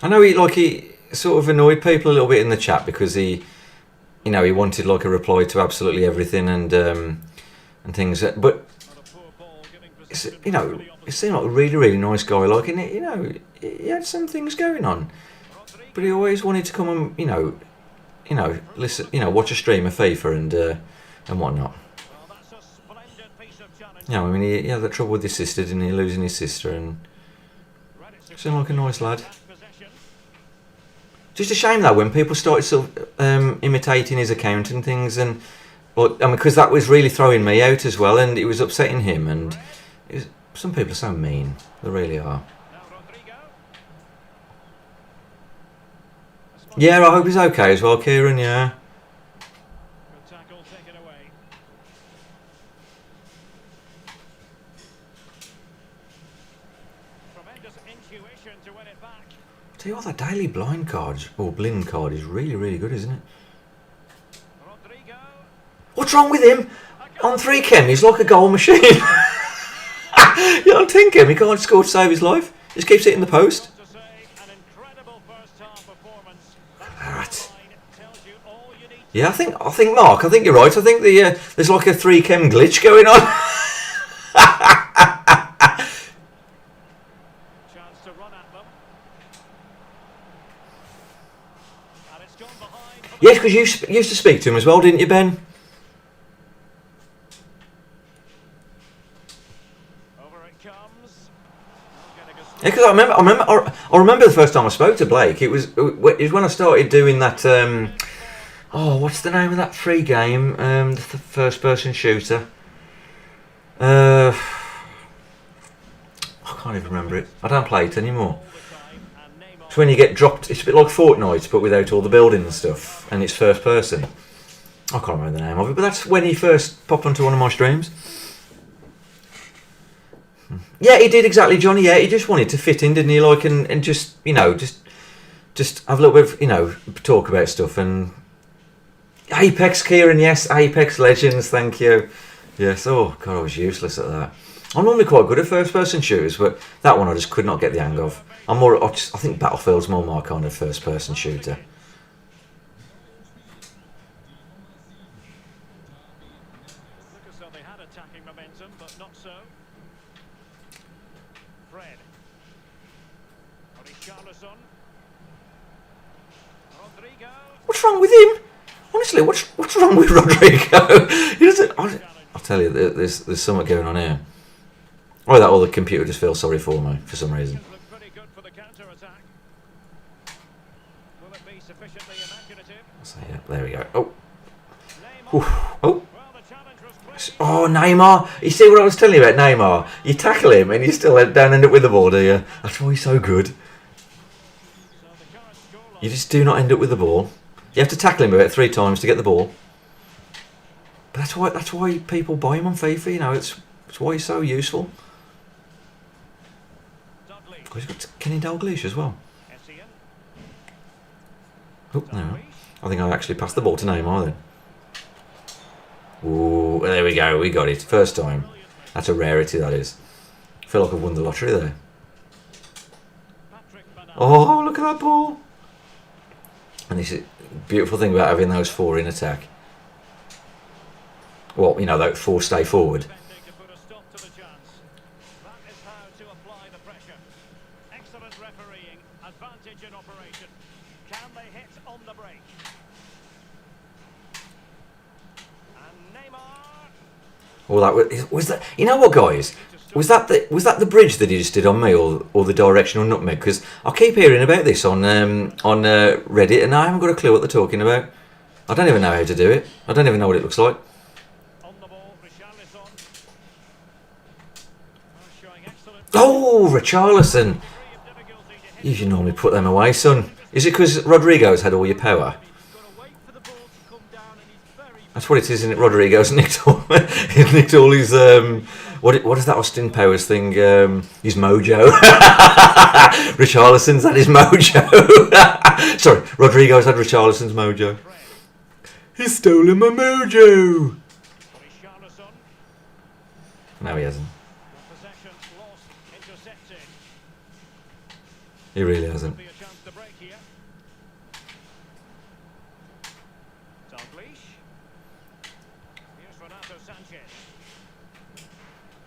I know he sort of annoyed people a little bit in the chat because he wanted like a reply to absolutely everything and things. But Not a poor ball giving possession to the he seemed like a really, really nice guy. Like, and he had some things going on, but he always wanted to come and listen, watch a stream of FIFA and whatnot. Well, that's a splendid piece of challenge. I mean, he had that trouble with his sister, didn't he? Losing his sister, and Read it seemed like a nice lad. possession. Just a shame though when people started sort of imitating his account and things, and well, I mean, because that was really throwing me out as well, and it was upsetting him. And some people are so mean, they really are. Now Rodrigo. Yeah, I hope he's okay as well, Kieran. Yeah. Good tackle taken away. Tremendous intuition to win it back. Tell you what, that daily blind card or blind card is really, really good, isn't it? Rodrigo. What's wrong with him? On 3-chem, he's like a goal machine. On 10-chem, he can't score to save his life. Just keeps hitting the post. To say an incredible first half performance. Right. Tells you all you need. Yeah, I think Mark, I think you're right. I think there's like a 3-chem glitch going on. Chance to run at them. And it's gone behind. for the- Yes, because you used to speak to him as well, didn't you, Ben? Over it comes. Getting a Yeah, because I remember the first time I spoke to Blake. It was when I started doing that Oh, what's the name of that free game? The first-person shooter. I can't even remember it. I don't play it anymore. It's when you get dropped. It's a bit like Fortnite, but without all the building and stuff, and it's first person. I can't remember the name of it, but that's when he first popped onto one of my streams. Yeah, he did exactly, Johnny. Yeah, he just wanted to fit in, didn't he? Like, and just, you know, just have a little bit of, you know, talk about stuff. And Apex, Kieran, yes, Apex Legends, thank you. Yes, oh god, I was useless at that. I'm normally quite good at first-person shooters, but that one I just could not get the hang of. I think Battlefield's more my kind of first-person shooter. So they had attacking momentum, but not so. Fred. Richarlison. Rodrigo. What's wrong with him? Honestly, what's wrong with Rodrigo? He doesn't. I'll tell you, there's something going on here. Or that, or the computer just feels sorry for me for some reason. Look pretty good for the counter-attack. Will it be sufficiently imaginative? So yeah, there we go. Oh, Neymar. oof. Oh. Well, the challenge was quick. Oh, Neymar. You see what I was telling you about Neymar? You tackle him and you still don't end up with the ball, do you? That's why he's so good. So the current scoreline. You just do not end up with the ball. You have to tackle him about 3 times to get the ball. But that's why people buy him on FIFA, you know, it's why he's so useful. Dudley. Oh, he's got Kenny Dalglish as well. Essien. Oh, no. I think I actually passed the ball to Neymar then. Ooh, there we go. We got it. First time. That's a rarity, that is. I feel like I've won the lottery there. Patrick Van Aanholt. Oh, look at that ball. And this is beautiful thing about having those 4 in attack. Well, you know, those 4 stay forward. Defending to put a stop to the chance. That is how to apply the pressure. Excellent refereeing, advantage in operation. Can they hit on the break? And Neymar. Well, that was that. You know what, guys? Was that the bridge that he just did on me, or the directional nutmeg? Because I keep hearing about this on Reddit, and I haven't got a clue what they're talking about. I don't even know how to do it. I don't even know what it looks like. On the ball, Richarlison. Showing excellent Oh, Richarlison. degree of difficulty to hit. You should normally put them away, son. Is it because Rodrigo's had all your power? He's got to wait for the ball to come down, and he's very. That's what it is, isn't it? Rodrigo's nicked all, he's nicked all his what is that Austin Powers thing? His mojo. Richarlison's had his mojo. Sorry, Rodrigo's had Richarlison's mojo. He's stolen my mojo. Richarlison. No, he hasn't. Possession lost, intercepted. He really hasn't. Be a chance to break here. Dalglish. Here's Renato Sanchez.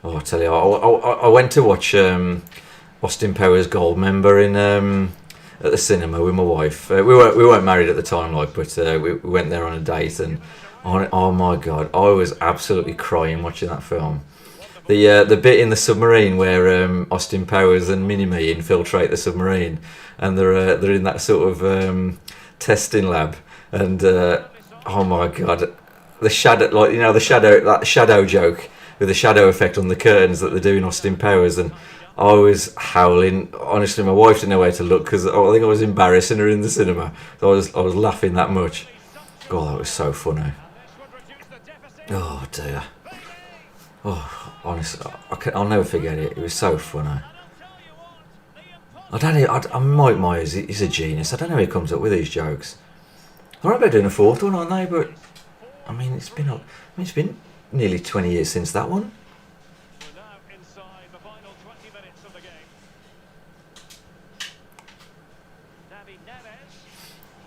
Oh, I tell you, I went to watch Austin Powers Goldmember in at the cinema with my wife. We weren't married at the time, like, but we went there on a date, and oh my god, I was absolutely crying watching that film. The bit in the submarine where Austin Powers and Mini-Me infiltrate the submarine, and they're in that sort of testing lab, and oh my god, the shadow, like, you know, that shadow joke with the shadow effect on the curtains that they're doing Austin Powers, and I was howling. Honestly, my wife didn't know where to look because I think I was embarrassing her in the cinema. So I was laughing that much. God, that was so funny. This would reduce the deficit. Oh dear. Oh, honestly, I'll never forget it. It was so funny. And I'll tell you what, the Mike Myers, he's a genius. I don't know how he comes up with these jokes. I remember doing a 4th one, aren't they? But I mean, it's been nearly 20 years since that one. we're now inside the final 20 minutes of the game. David Neves.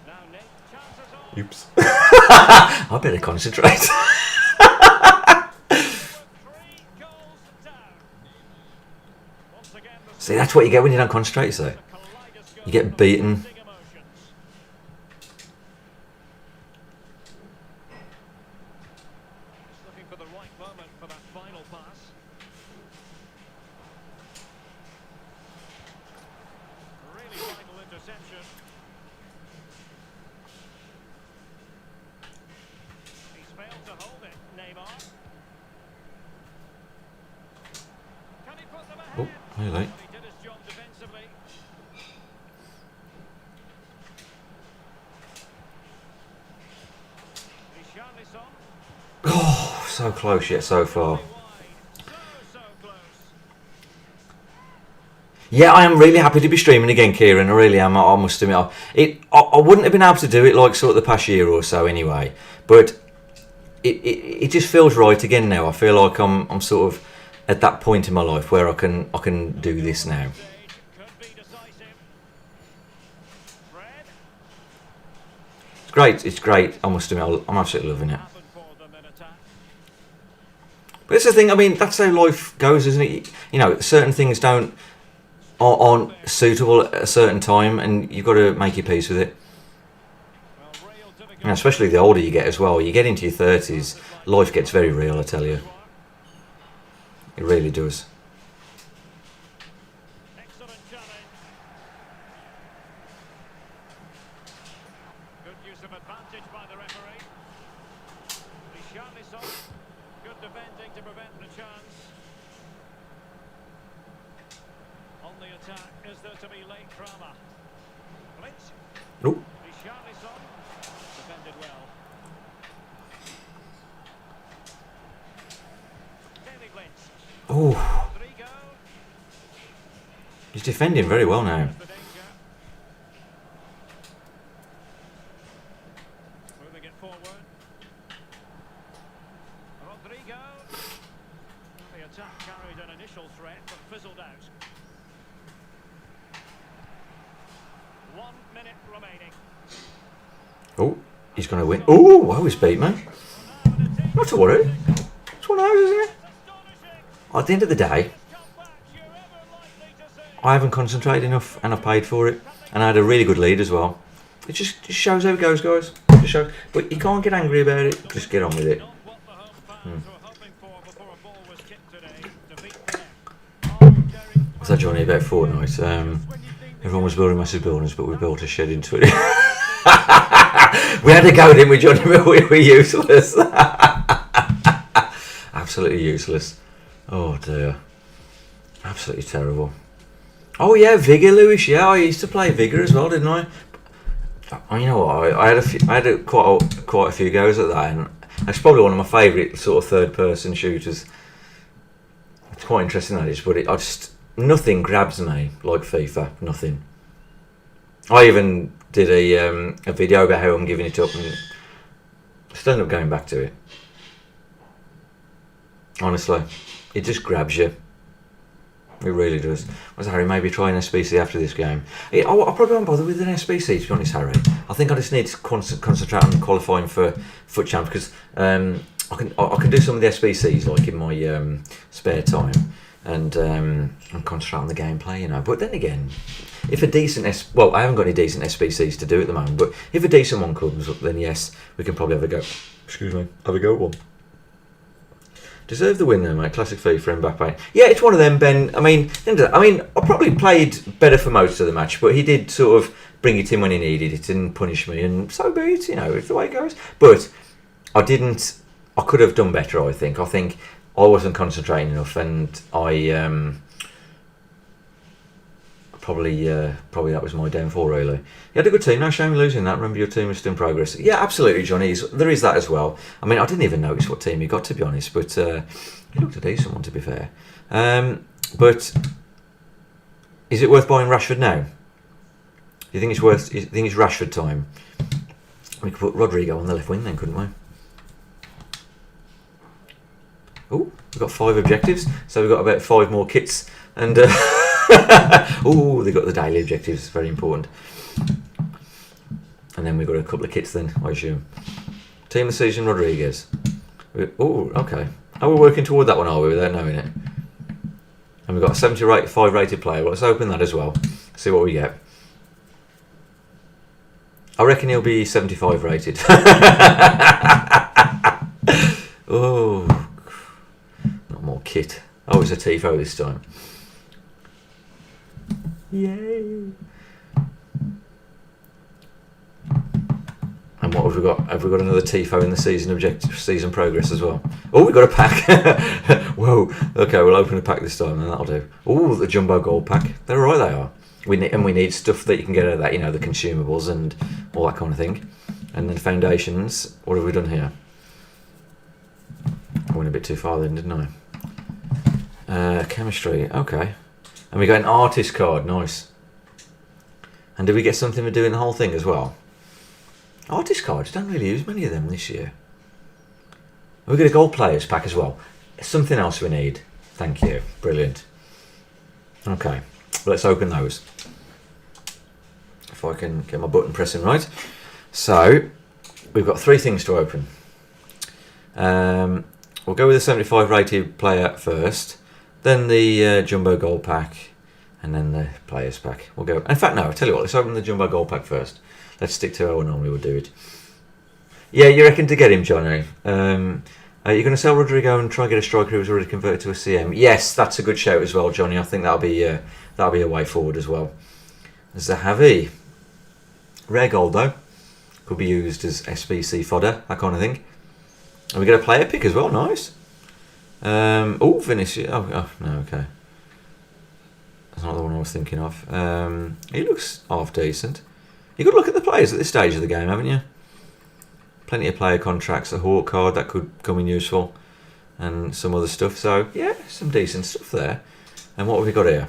Now Nick, chances on. Oops. I better concentrate. 3 goals down. Once again, the See, that's what you get when you don't concentrate, so. kaleidoscope You get beaten. of emotions. Just looking for the right moment for that final pass. Really vital interception. Really. Well, he did his job defensively. Richarlison. Oh, so close yet so far. Wide. So close. Yeah, I am really happy to be streaming again, Kieran. I really am. I must admit, I wouldn't have been able to do it like sort of the past year or so anyway. But it just feels right again now. I feel like I'm sort of at that point in my life where I can do this now. Stage could be decisive. Fred. It's great. It's great. I must admit, I'm absolutely loving it. Happened for them in attack. But that's the thing. I mean, that's how life goes, isn't it? You know, certain things aren't suitable at a certain time, and you've got to make your peace with it. Well, real difficult. And especially the older you get as well. You get into your 30s, life gets very real, I tell you. It really does. Excellent challenge. Good use of advantage by the referee. Richarlison. Good defending to prevent the chance. On the attack, is there to be late drama? Blitz. Oh, Richarlison. Defended well. Daily Blitz. oh, Fr3ggs. he's defending very well now. The danger. Moving it forward. Fr3ggs. The attack carried an initial threat but fizzled out. 1 minute remaining. Oh, he's going to win. Oh, wow, he's beat me. Not to worry. It's one of those, isn't it? Astonishing. At the end of the day, Comeback you're ever likely to see. I haven't concentrated enough, and I've paid for it. And I had a really good lead as well. It just shows how it goes, guys. Just shows. But you can't get angry about it. Just get on with it. Not what the home fans were hoping for before a ball was kicked today. Defeat for them. Oh, Derek. I said Johnny about Fortnite. Everyone was building massive buildings, but we built a shed into it. We had to go, didn't we, Johnny? But we were useless. Absolutely useless. Oh dear. Absolutely terrible. Oh yeah, Vigor, Lewis. Yeah, I used to play Vigor as well, didn't I? Oh, you know what? I had quite a few goes at that, and it's probably one of my favourite sort of third-person shooters. It's quite interesting, that is, but nothing grabs me like FIFA. Nothing. I even did a video about how I'm giving it up, and I still end up going back to it. Honestly, it just grabs you. It really does. Was Harry maybe try an SBC after this game? I probably won't bother with an SBC, to be honest, Harry. I think I just need to concentrate on qualifying for FUT Champs, because I can do some of the SBCs like in my spare time, and concentrate on the gameplay, you know. But then again, if a decent I haven't got any decent SBCs to do at the moment, but if a decent one comes up, then yes, we can probably have a go. Excuse me, have a go at one. Deserve the win though, mate. Classic FIFA Mbappe. Yeah, it's one of them, Ben. I mean, I probably played better for most of the match, but he did sort of bring it in when he needed it and punish me, and so be it. You know, it's the way it goes. But I could have done better. I think I wasn't concentrating enough, and I probably that was my downfall, really. You had a good team. No shame losing that. Remember, your team is still in progress. Yeah, absolutely, Johnny. There is that as well. I mean, I didn't even notice what team he got, to be honest, but he looked a decent one, to be fair. But is it worth buying Rashford now? You think it's Rashford time? We could put Rodrigo on the left wing then, couldn't we? Oh, we've got 5 objectives, so we've got about 5 more kits, and oh, they got the daily objectives, very important. And then we've got a couple of kits then, I assume. Team of the season, Fr3ggs. Oh, okay. Oh, we're working toward that one, are we, without knowing it? And we've got a 75 rated player. Well, let's open that as well. See what we get. I reckon he'll be 75 rated. Oh, not more kit. Oh, it's a Tifo this time. Yay! And what What have we got? Have we got another Tifo in the season progress as well? Oh, we got a pack. Whoa. Okay, we'll open a pack this time, and that'll do. Oh, the jumbo gold pack. They're all right. They are. We need stuff that you can get out of that. You know, the consumables and all that kind of thing. And then foundations. What have we done here? I went a bit too far then, didn't I? Chemistry. Okay. And we got an artist card. Nice. And did we get something for doing the whole thing as well? Artist cards, don't really use many of them this year. We get a gold players pack as well. Something else we need. Thank you. Brilliant. Okay, let's open those. If I can get my button pressing right. So, we've got 3 things to open. We'll go with the 75 rated player first, then the jumbo gold pack, and then the players pack. We'll go. In fact, no. I'll tell you what. Let's open the jumbo gold pack first. Let's stick to how we normally would do it. Yeah, you reckon to get him, Johnny? You're going to sell Rodrigo and try and get a striker who's already converted to a CM. Yes, that's a good shout as well, Johnny. I think that'll be a way forward as well. Zahavi, rare gold though, could be used as SBC fodder, that kind of thing. And we get a player pick as well. Nice. Oh, Vinicius. Oh, no, okay. That's not the one I was thinking of. He looks half decent. You got to look at the players at this stage of the game, haven't you? Plenty of player contracts, a Hawk card that could come in useful, and some other stuff. So, yeah, some decent stuff there. And what have we got here?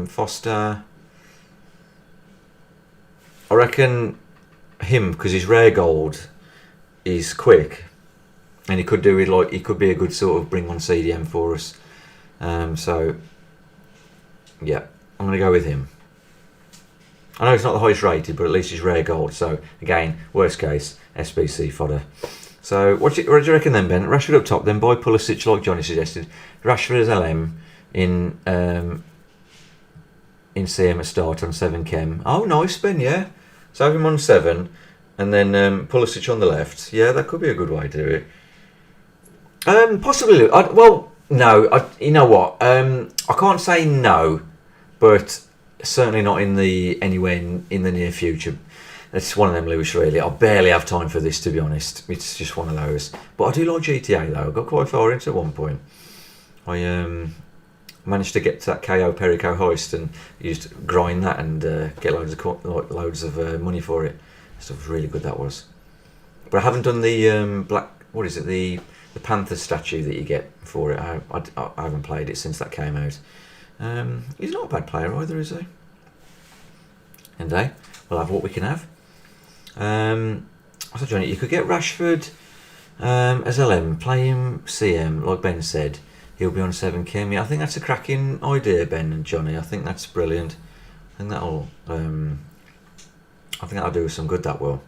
Foster. I reckon him, because he's rare gold, he's quick, and he could do it like he could be a good sort of bring on CDM for us. So, yeah, I'm going to go with him. I know it's not the highest rated, but at least he's rare gold. So, again, worst case, SBC fodder. So, what do you reckon then, Ben? Rashford up top, then buy Pulisic like Johnny suggested. Rashford as LM in CM at start on 7 chem. Oh, nice, Ben, yeah. So, have him on 7, and then Pulisic on the left. Yeah, that could be a good way to do it. Possibly. Well, no. You know what? I can't say no, but certainly not anywhere in the near future. It's one of them, Lewis, really. I barely have time for this, to be honest. It's just one of those. But I do like GTA, though. I got quite far into it at one point. I managed to get to that KO Perico heist and used to grind that and get loads of money for it. Stuff was really good, that was. But I haven't done the the Panther statue that you get for it. I haven't played it since that came out. He's not a bad player either, is he? And we'll have what we can have. I said, Johnny, you could get Rashford as LM, play him CM, like Ben said. He'll be on 7 chem. I think that's a cracking idea, Ben and Johnny. I think that's brilliant. I think that'll do us some good, that will.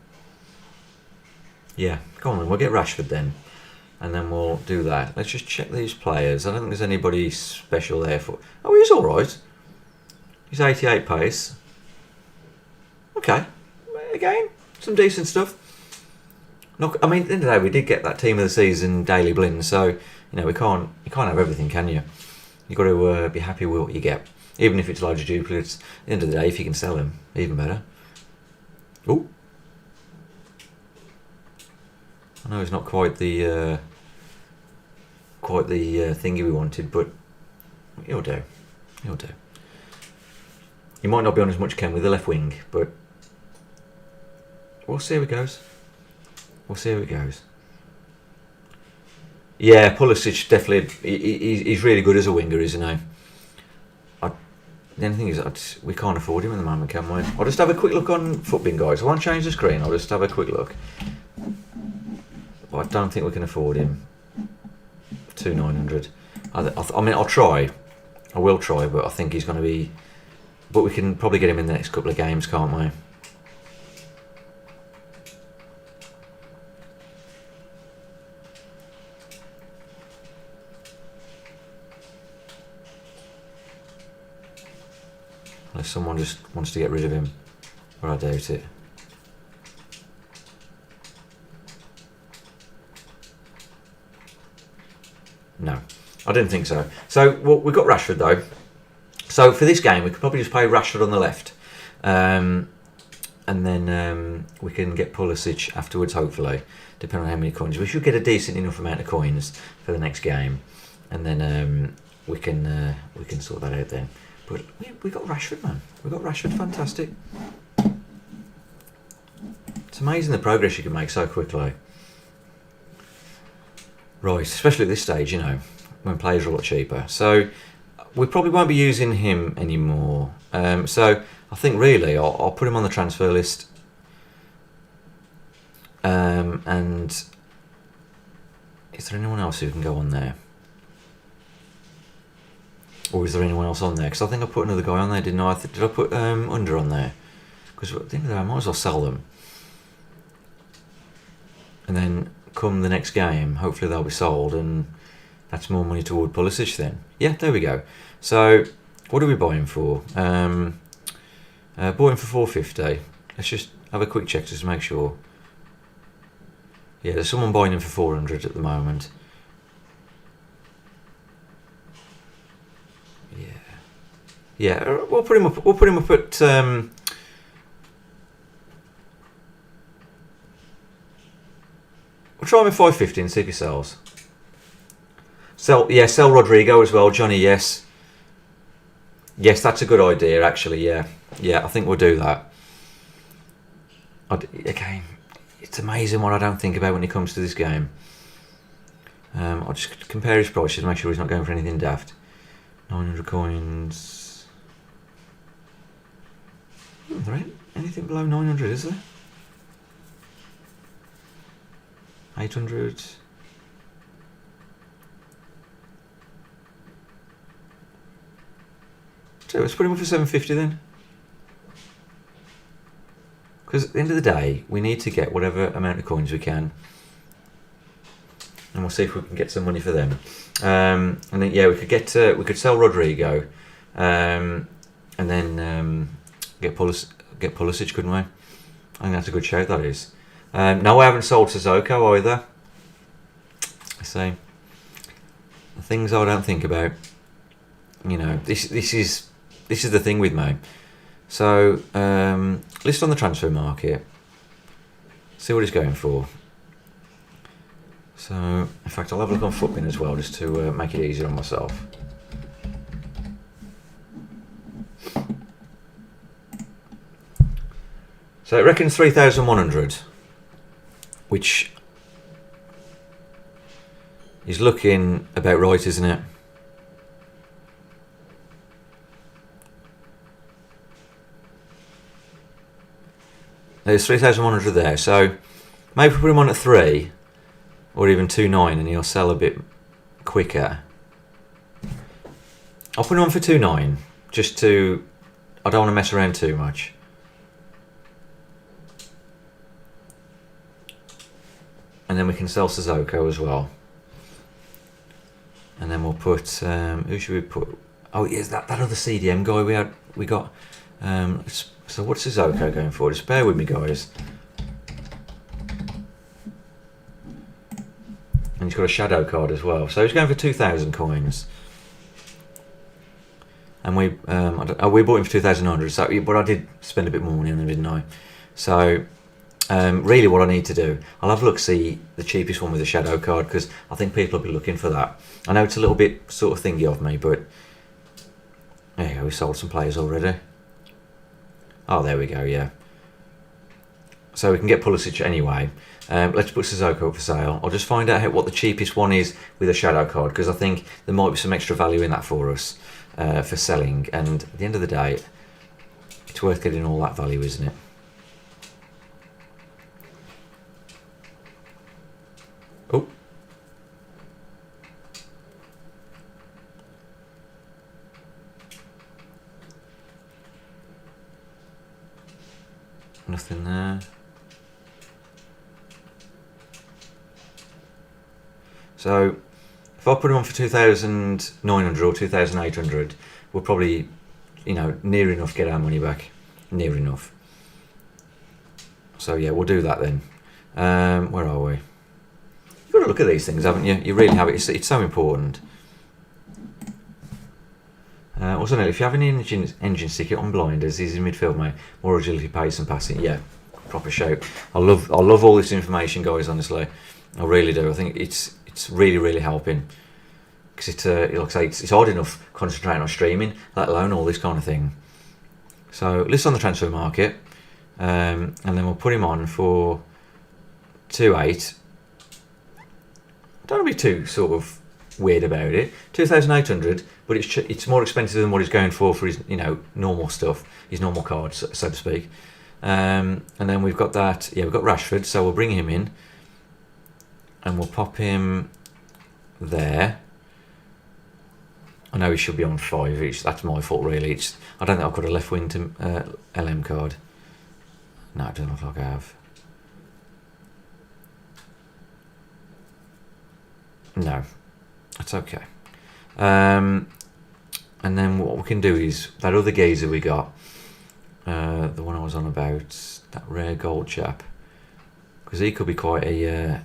Yeah, come on, we'll get Rashford then. And then we'll do that. Let's just check these players. I don't think there's anybody special there for... Oh, he's alright. He's 88 pace. Okay. Again, some decent stuff. I mean, at the end of the day, we did get that team of the season daily blend, so, you know, you can't have everything, can you? You've got to be happy with what you get. Even if it's larger duplicates. At the end of the day, if you can sell them, even better. Oh. I know it's not quite the thingy we wanted, but it'll do. It'll do. You might not be on as much chem with the left wing, but we'll see how it goes. We'll see how it goes. Yeah, Pulisic definitely. He's really good as a winger, isn't he? The only thing is, we can't afford him at the moment, can we? I'll just have a quick look on Footbin, guys. I won't change the screen. I'll just have a quick look. But I don't think we can afford him. 2,900. I mean, I'll try. I will try, but I think he's going to be... But we can probably get him in the next couple of games, can't we? Unless someone just wants to get rid of him. But I doubt it. No, I didn't think so. So, well, we've got Rashford, though. So, for this game, we could probably just play Rashford on the left. And and then we can get Pulisic afterwards, hopefully, depending on how many coins. We should get a decent enough amount of coins for the next game, and then we can sort that out then. But we got Rashford, man. We got Rashford, fantastic. It's amazing the progress you can make so quickly. Right, especially at this stage, you know, when players are a lot cheaper. So we probably won't be using him anymore. So I think really I'll put him on the transfer list. And is there anyone else who can go on there? Or is there anyone else on there? Because I think I put another guy on there, didn't I? Did I put Under on there? Because at the end of the day, I might as well sell them. And then come the next game, hopefully they'll be sold, and that's more money toward Pulisic then. Yeah, there we go. So, what are we buying for? Bought him for 450. Let's just have a quick check just to make sure. Yeah, there's someone buying him for 400 at the moment. Yeah, we'll put him up. We'll put him up at. We'll try him at 550 and see if he sells. Sell Rodrigo as well, Johnny. Yes, that's a good idea. Actually, yeah, I think we'll do that. Again, it's amazing what I don't think about when it comes to this game. I'll just compare his prices to make sure he's not going for anything daft. 900 coins. There ain't anything below 900, is there? 800. So let's put him up for 750 then. Because at the end of the day, we need to get whatever amount of coins we can. And we'll see if we can get some money for them. And then yeah, we could sell Rodrigo, and then get Pulisic, couldn't we? I think that's a good shout. That is. No, I haven't sold Sissoko either. I say the things I don't think about. You know, this is the thing with me. So list on the transfer market. See what he's going for. So, in fact, I'll have a look on Footbin as well, just to make it easier on myself. So it reckons 3,100, which is looking about right, isn't it? There's 3,100 there, so maybe put him on at 3. Or even 2.9 and he'll sell a bit quicker. I'll put him on for 2.9 just to... I don't want to mess around too much. And then we can sell Sissoko as well. And then we'll put... who should we put? Oh, yes, that other CDM guy we got. So what's Sissoko going for? Just bear with me, guys. And he's got a shadow card as well. So he's going for 2,000 coins. And we bought him for 2,900. So, but I did spend a bit more money on him, didn't I? So really what I need to do, I'll have a look, see the cheapest one with a shadow card, because I think people will be looking for that. I know it's a little bit sort of thingy of me, but there you go, we sold some players already. Oh, there we go, yeah. So we can get Pulisic anyway. Let's put Sissoko up for sale. I'll just find out what the cheapest one is with a shadow card, because I think there might be some extra value in that for us for selling. And at the end of the day, it's worth getting all that value, isn't it? Oh. Nothing there. So if I put him on for 2,900 or 2,800, we'll probably, you know, near enough get our money back. Near enough. So yeah, we'll do that then. Where are we? You've got to look at these things, haven't you? You really have it. It's so important. Also, no, if you have an engine stick it on blinders, he's in midfield, mate. More agility, pace, and passing. Yeah, proper shout. I love all this information, guys. Honestly, I really do. I think it's really helping because like I say, it's hard enough concentrating on streaming, let alone all this kind of thing. So list on the transfer market, and then we'll put him on for 2.8. Don't be too sort of weird about it. 2,800, but it's more expensive than what he's going for his normal stuff, his normal cards, so to speak. And then we've got that. Yeah, we've got Rashford, so we'll bring him in, and we'll pop him there. I know he should be on 5. That's my fault, really. I don't think I've got a left wing to LM card. No, I don't look like I have. No, that's okay. And then what we can do is that other geezer we got, the one I was on about, that rare gold chap, because he could be quite a.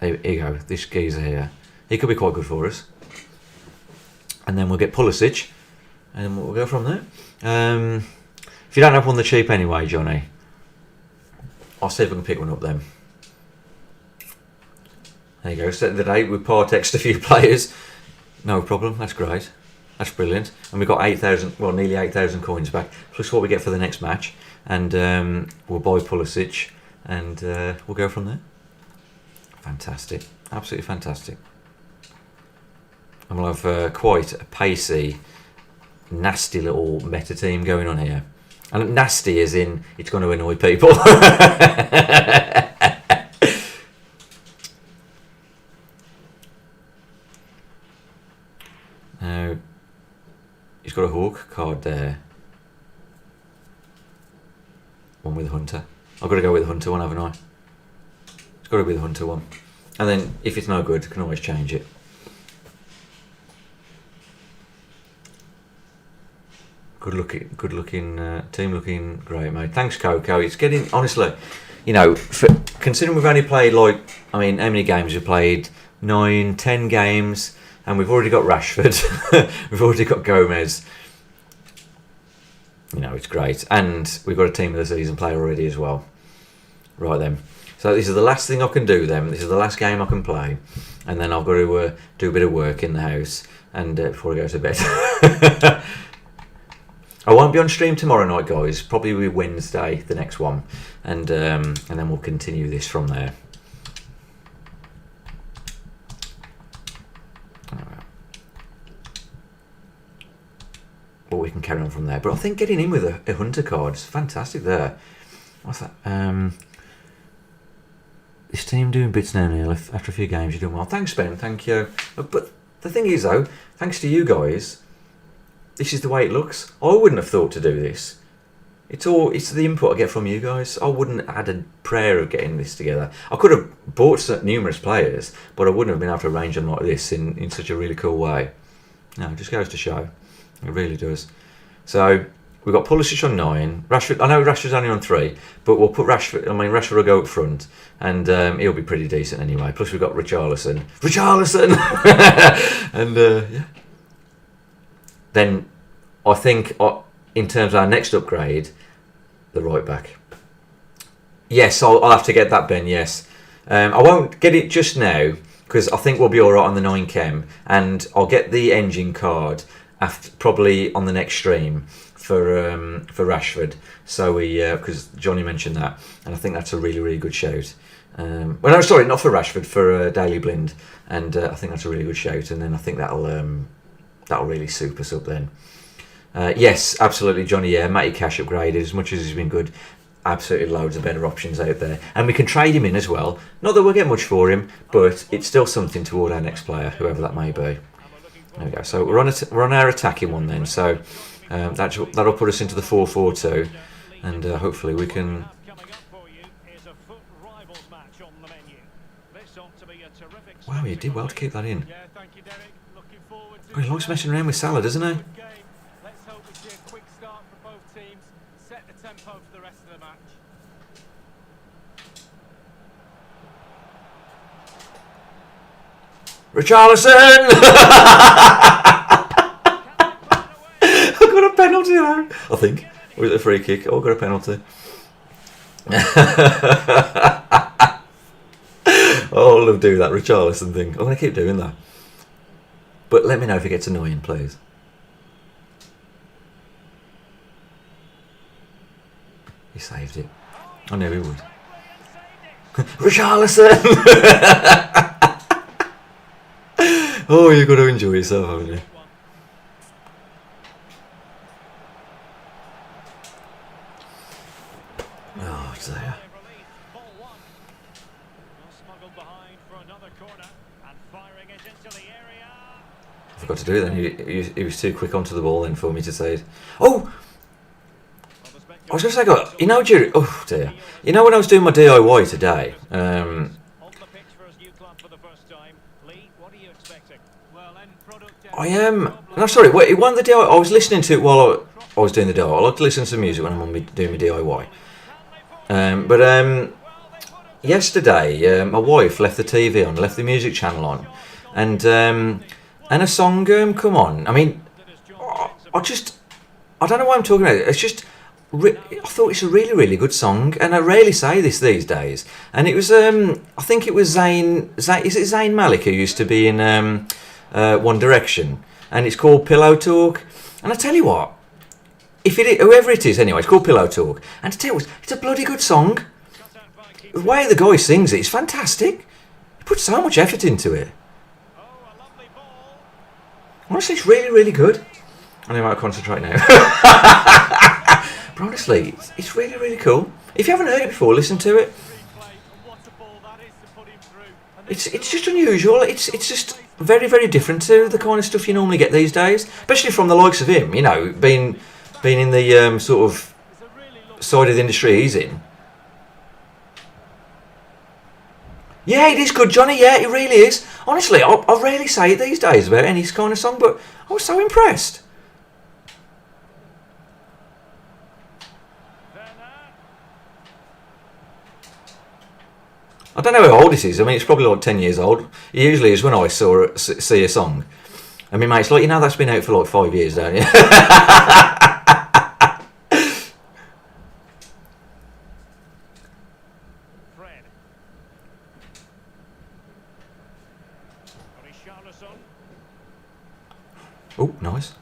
Here you go, this geezer here. He could be quite good for us. And then we'll get Pulisic, and we'll go from there. If you don't have one the cheap anyway, Johnny, I'll see if I can pick one up then. There you go, set the date with Partexed a few players. No problem, that's great. That's brilliant. And we've got 8,000, well, nearly 8,000 coins back, plus what we get for the next match. And we'll buy Pulisic, and we'll go from there. Fantastic, absolutely fantastic. And we'll have quite a pacey, nasty little meta team going on here. And nasty as in, it's going to annoy people. Now, he's got a Hawk card there. One with Hunter. I've got to go with the Hunter one, haven't I? It's got to be the Hunter one. And then, if it's no good, I can always change it. Good looking team, looking great, mate. Thanks, Coco. It's getting, honestly, considering we've only played how many games we've played? 9, 10 games, and we've already got Rashford, we've already got Gomez. It's great, and we've got a team of the season player already as well. Right then, so this is the last thing I can do. Then this is the last game I can play, and then I've got to do a bit of work in the house, and before I go to bed. I won't be on stream tomorrow night, guys. Probably be Wednesday, the next one, and then we'll continue this from there. But we can carry on from there. But I think getting in with a Hunter card is fantastic there. What's that? This team doing bits now, Neil. After a few games, you're doing well. Thanks, Ben. Thank you. But the thing is, though, thanks to you guys, this is the way it looks. I wouldn't have thought to do this. It's the input I get from you guys. I wouldn't have had a prayer of getting this together. I could have bought numerous players, but I wouldn't have been able to arrange them like this in such a really cool way. No, it just goes to show. It really does. So we've got Pulisic on 9. Rashford. I know Rashford's only on 3, but we'll put Rashford. Rashford will go up front, and he'll be pretty decent anyway. Plus we've got Richarlison, and yeah. Then I think in terms of our next upgrade, the right back. Yes, I'll have to get that, Ben. Yes, I won't get it just now because I think we'll be all right on the 9 chem, and I'll get the engine card probably on the next stream for Rashford. So because Johnny mentioned that, and I think that's a really good shout. Well, no, sorry, not for Rashford, for Daily Blind, and I think that's a really good shout. And then I think that'll really soup us up then. Yes, absolutely, Johnny. Yeah, Matty Cash upgraded as much as he's been good. Absolutely loads of better options out there, and we can trade him in as well. Not that we'll get much for him, but it's still something toward our next player, whoever that may be. There we go. So we're on our attacking one then. So that'll put us into the 4-4-2, and hopefully we can. Wow, he did well to keep that in. Oh, he likes messing around with Salah, doesn't he? Let's hope we see a quick start for both teams. Set the tempo for the rest of the match. Richarlison! penalty, you know. I think. Or was it a free kick? Oh, got a penalty. Oh, I love doing that Richarlison thing. I'm going to keep doing that. But let me know if it gets annoying, please. He saved it. I knew he would. Richarlison! Oh, you've got to enjoy yourself, haven't you? Oh, dear. I forgot to do it then. He was too quick onto the ball then for me to say it. Oh! I was going to say, you know, oh dear. You know, when I was doing my DIY today, I am. No, sorry. Wait, one of the DIY. I was listening to it while I was doing the DIY. I like to listen to music when I'm doing my DIY. But yesterday, my wife left the TV on, left the music channel on, and a song come on. I mean, I don't know why I'm talking about it. It's just. I thought it's a really, really good song, and I rarely say this these days. And it was, I think it was Zayn. Is it Zayn Malik who used to be in One Direction? And it's called Pillow Talk. And I tell you what, whoever it is, anyway, it's called Pillow Talk. And to tell you what, it's a bloody good song. The way the guy sings it, it's fantastic. He puts so much effort into it. Honestly, it's really, really good. I know I might concentrate now. But honestly, it's really, really cool. If you haven't heard it before, listen to it. It's just unusual. It's just very, very different to the kind of stuff you normally get these days, especially from the likes of him. You know, being in the sort of side of the industry he's in. Yeah, it is good, Johnny. Yeah, it really is. Honestly, I rarely say it these days about any kind of song, but I was so impressed. I don't know how old this is. I mean, it's probably like 10 years old. It usually is when I see a song. I mean, mate, it's like, you know, that's been out for like 5 years, don't you? Oh, nice.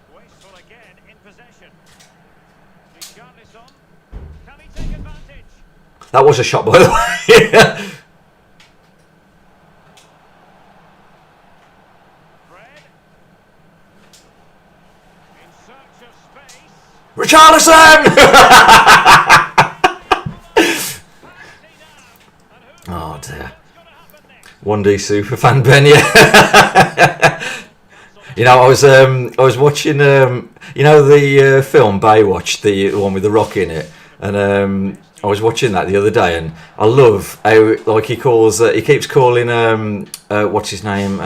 That was a shot, by the way. Richarlison! Oh dear. 1D super fan Ben, yeah. You know, I was watching you know the film Baywatch, the one with the Rock in it, and I was watching that the other day, and I love how like he keeps calling what's his name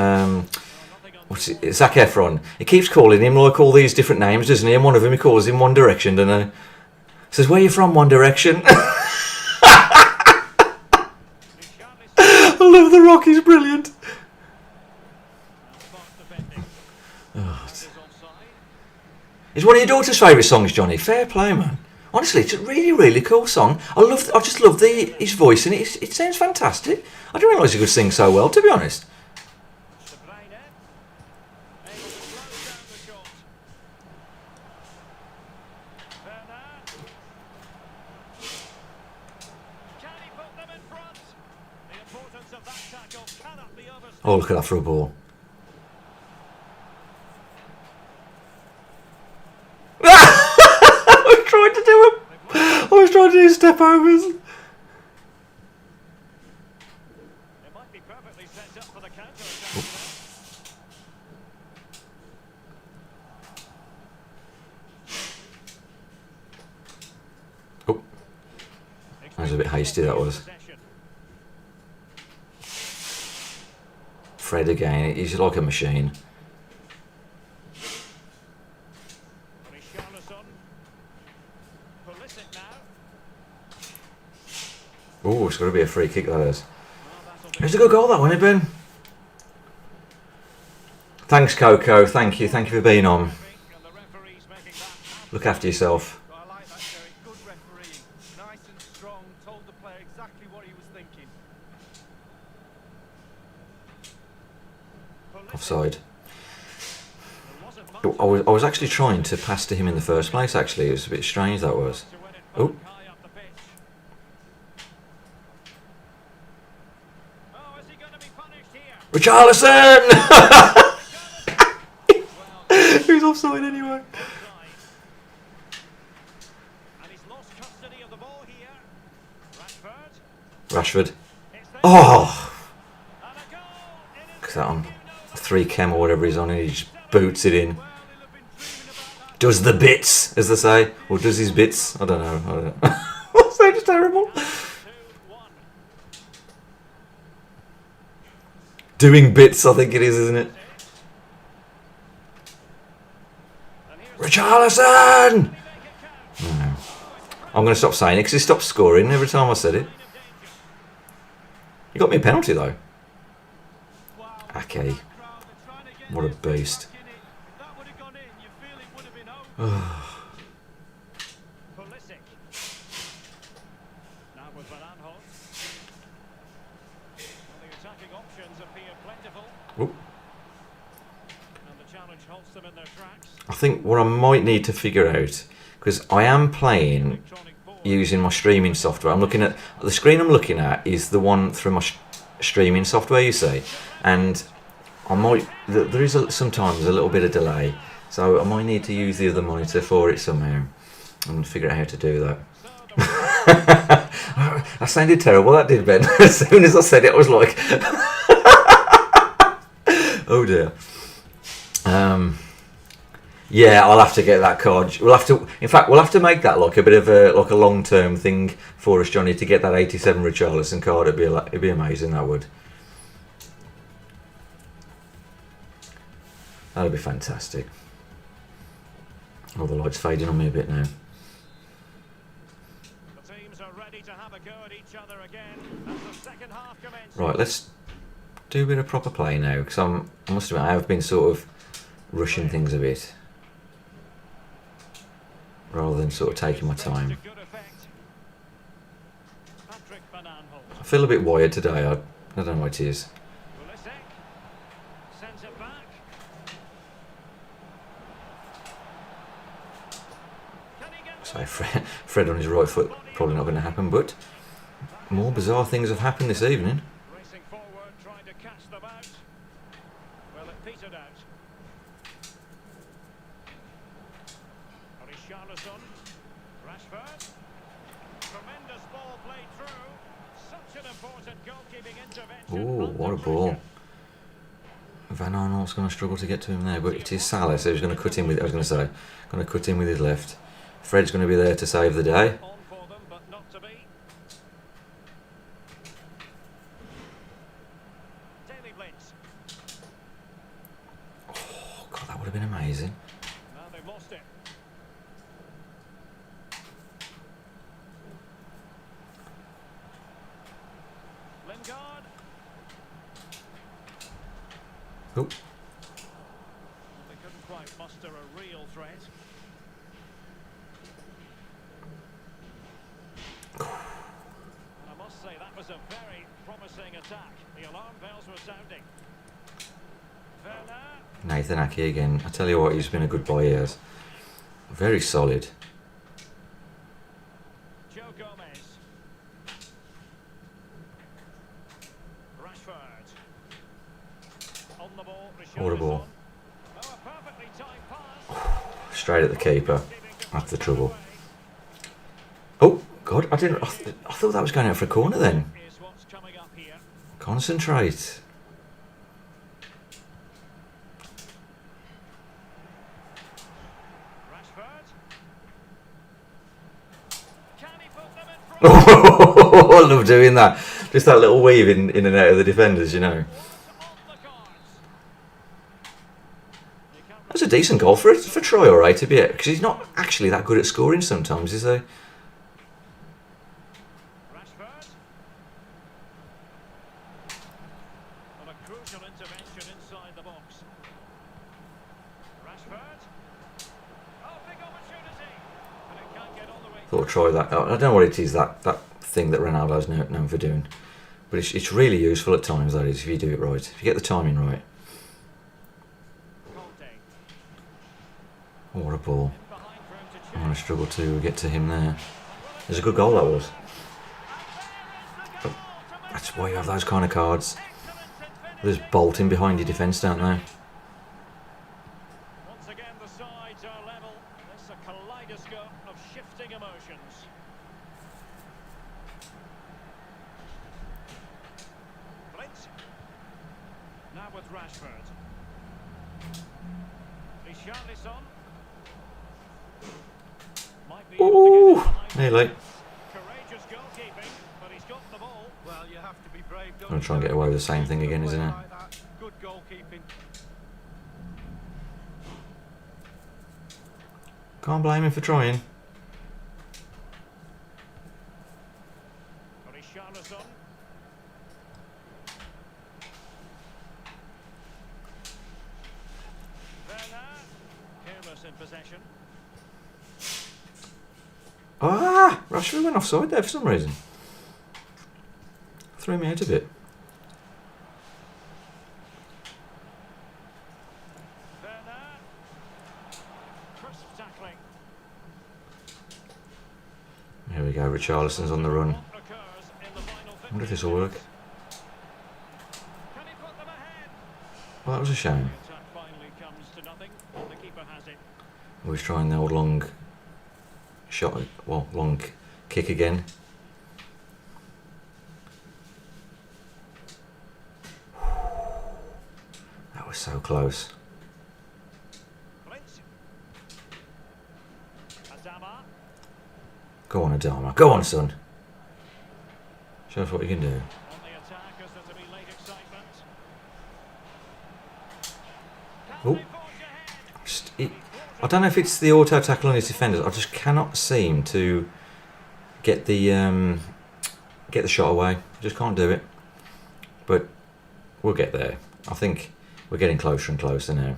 Zac Efron. He keeps calling him like all these different names, doesn't he? And one of them he calls him One Direction, doesn't he? Says, "Where are you from, One Direction?" I love the Rock. He's brilliant. Oh. It's one of your daughter's favourite songs, Johnny. Fair play, man. Honestly, it's a really, really cool song. I just love his voice in it. It sounds fantastic. I didn't realise he could sing so well, to be honest. Oh, look at that for a ball. I was trying to do step overs. It might be perfectly set up for the counter-attack. Oh, that was a bit hasty, that was. Fred again, he's like a machine. Oh, it's got to be a free kick, that is. It's a good goal, that one, isn't it, Ben? Thanks, Coco. Thank you for being on. Look after yourself. But I like that, Derek. Good refereeing. Nice and strong. Told the player exactly what he was thinking. Offside. I was actually trying to pass to him in the first place, actually. It was a bit strange, that was. Oh. Richarlison! He's offside anyway. Rashford. Oh! Look at that on 3-chem or whatever he's on, and he just boots it in. Does the bits, as they say. Or does his bits. I don't know. That's so just terrible. Doing bits, I think it is, isn't it? Richarlison! No. I'm going to stop saying it because he stopped scoring every time I said it. He got me a penalty though. Ake. What a beast. I think what I might need to figure out, because I am playing using my streaming software. I'm looking at the screen. I'm looking at is the one through my streaming software, you see, and I might. There is sometimes a little bit of delay, so I might need to use the other monitor for it somehow and figure out how to do that. That sounded terrible. That did, Ben. As soon as I said it, I was like, "Oh dear." Yeah, I'll have to get that card. We'll have to. In fact, we'll have to make that like a bit of a long-term thing for us, Johnny, to get that 87 Richarlison card. It'd be amazing. That would. That'd be fantastic. Oh, the light's fading on me a bit now. The teams are ready to have a go at each other again as the second half commences. Right, let's do a bit of proper play now, because I must admit I have been sort of rushing things a bit, rather than sort of taking my time. I feel a bit wired today. I don't know what it is. So Fred on his right foot, probably not going to happen, but more bizarre things have happened this evening. Racing forward, trying to catch them out. Well, it petered out. Richarlison, Rashford, tremendous ball played through. Such an important goalkeeping intervention. Oh, what a ball! Van Arnold's going to struggle to get to him there, but it is Salah, so he's going to cut in with. I was going to say, going to cut in with his left. Fred's going to be there to save the day. On for them, but not to be. Daily Blitz. Oh God, that would have been amazing. Now they've lost it. Lingard. Oh. They couldn't quite muster a real threat. And I must say that was a very promising attack. The alarm bells were sounding. Werner. Nathan Ake again. I tell you what, he's been a good boy. He has. Very solid. Joe Gomez. Rashford. On the ball. What a ball. Oh, a perfectly timed pass. Straight at the keeper. That's the trouble. Oh God, I thought that was going out for a corner then. Is what's coming up here. Concentrate. Rashford. Can he put them in front? Oh, I love doing that. Just that little weave in and out of the defenders, you know. On the cards. That's a decent goal for Troy, all right, to be it, because he's not actually that good at scoring sometimes, is he? Rashford. On a crucial intervention inside the box. Rashford. Oh, big opportunity. Thought I'd try that. I don't know what it is, that thing that Ronaldo's known for doing. But it's really useful at times, that is, if you do it right. If you get the timing right. Oh, what a ball. I'm going to struggle to get to him there. There's a good goal, that was. But that's why you have those kind of cards. There's bolting behind your defence, don't they? Once again, the sides are level. It's a kaleidoscope of shifting emotions. Flint. Now with Rashford. Richarlison. Might be able Ooh, to get it behind. nearly. Courageous goalkeeping, but he's got the ball. Well, you have to be brave. I'm going to try and get away with the same thing again, isn't it? Like that. Good goalkeeping. Can't blame him for trying. Richarlison. Werner. Careless in possession. Ah! Rashford went offside there for some reason. Threw me out a bit. Werner. Crisp tackling. Here we go, Richarlison's on the run. What occurs in the final I wonder if 50 this will work. seconds. Can he put them ahead? Well, that was a shame. The attack finally comes to nothing. The keeper has it. We was trying the old long shot, well, long kick again. That was so close. Flint. Adama. Go on, Adama. Go on, son. Show us what you can do. On the attack as there to be late excitement. Can Oh. they forge ahead? I don't know if it's the auto tackle on his defenders. I just cannot seem to get the shot away. Just can't do it. But we'll get there. I think we're getting closer and closer now.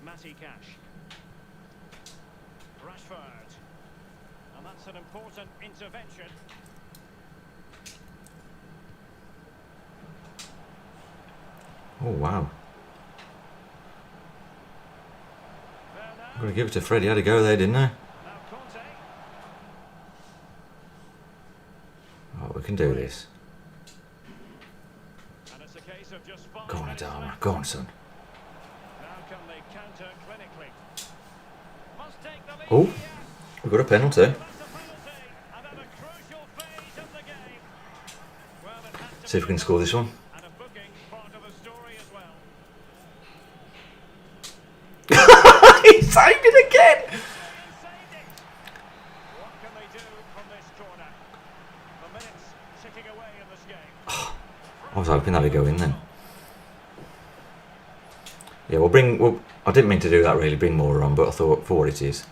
Matty Cash. Rashford. And that's an important intervention. Oh wow! Werner. I'm going to give it to Fred. He had to go there, didn't I? Now Conte. Oh, we can do this. And it's a case of just 5 Go on, minutes Adama. left. Go on, son. Now can they counter clinically? Must take the lead Oh, here. we've got a penalty. That's a penalty, and at a crucial phase of the game. Well, it had to See if we be can score this one. and a booking part of the story as well. He saved it again! And saved it. What can they do from this corner? The minutes ticking away in this game. I was hoping that'd go in then. Yeah, I didn't mean to do that really, bring more on, but I thought for what it is,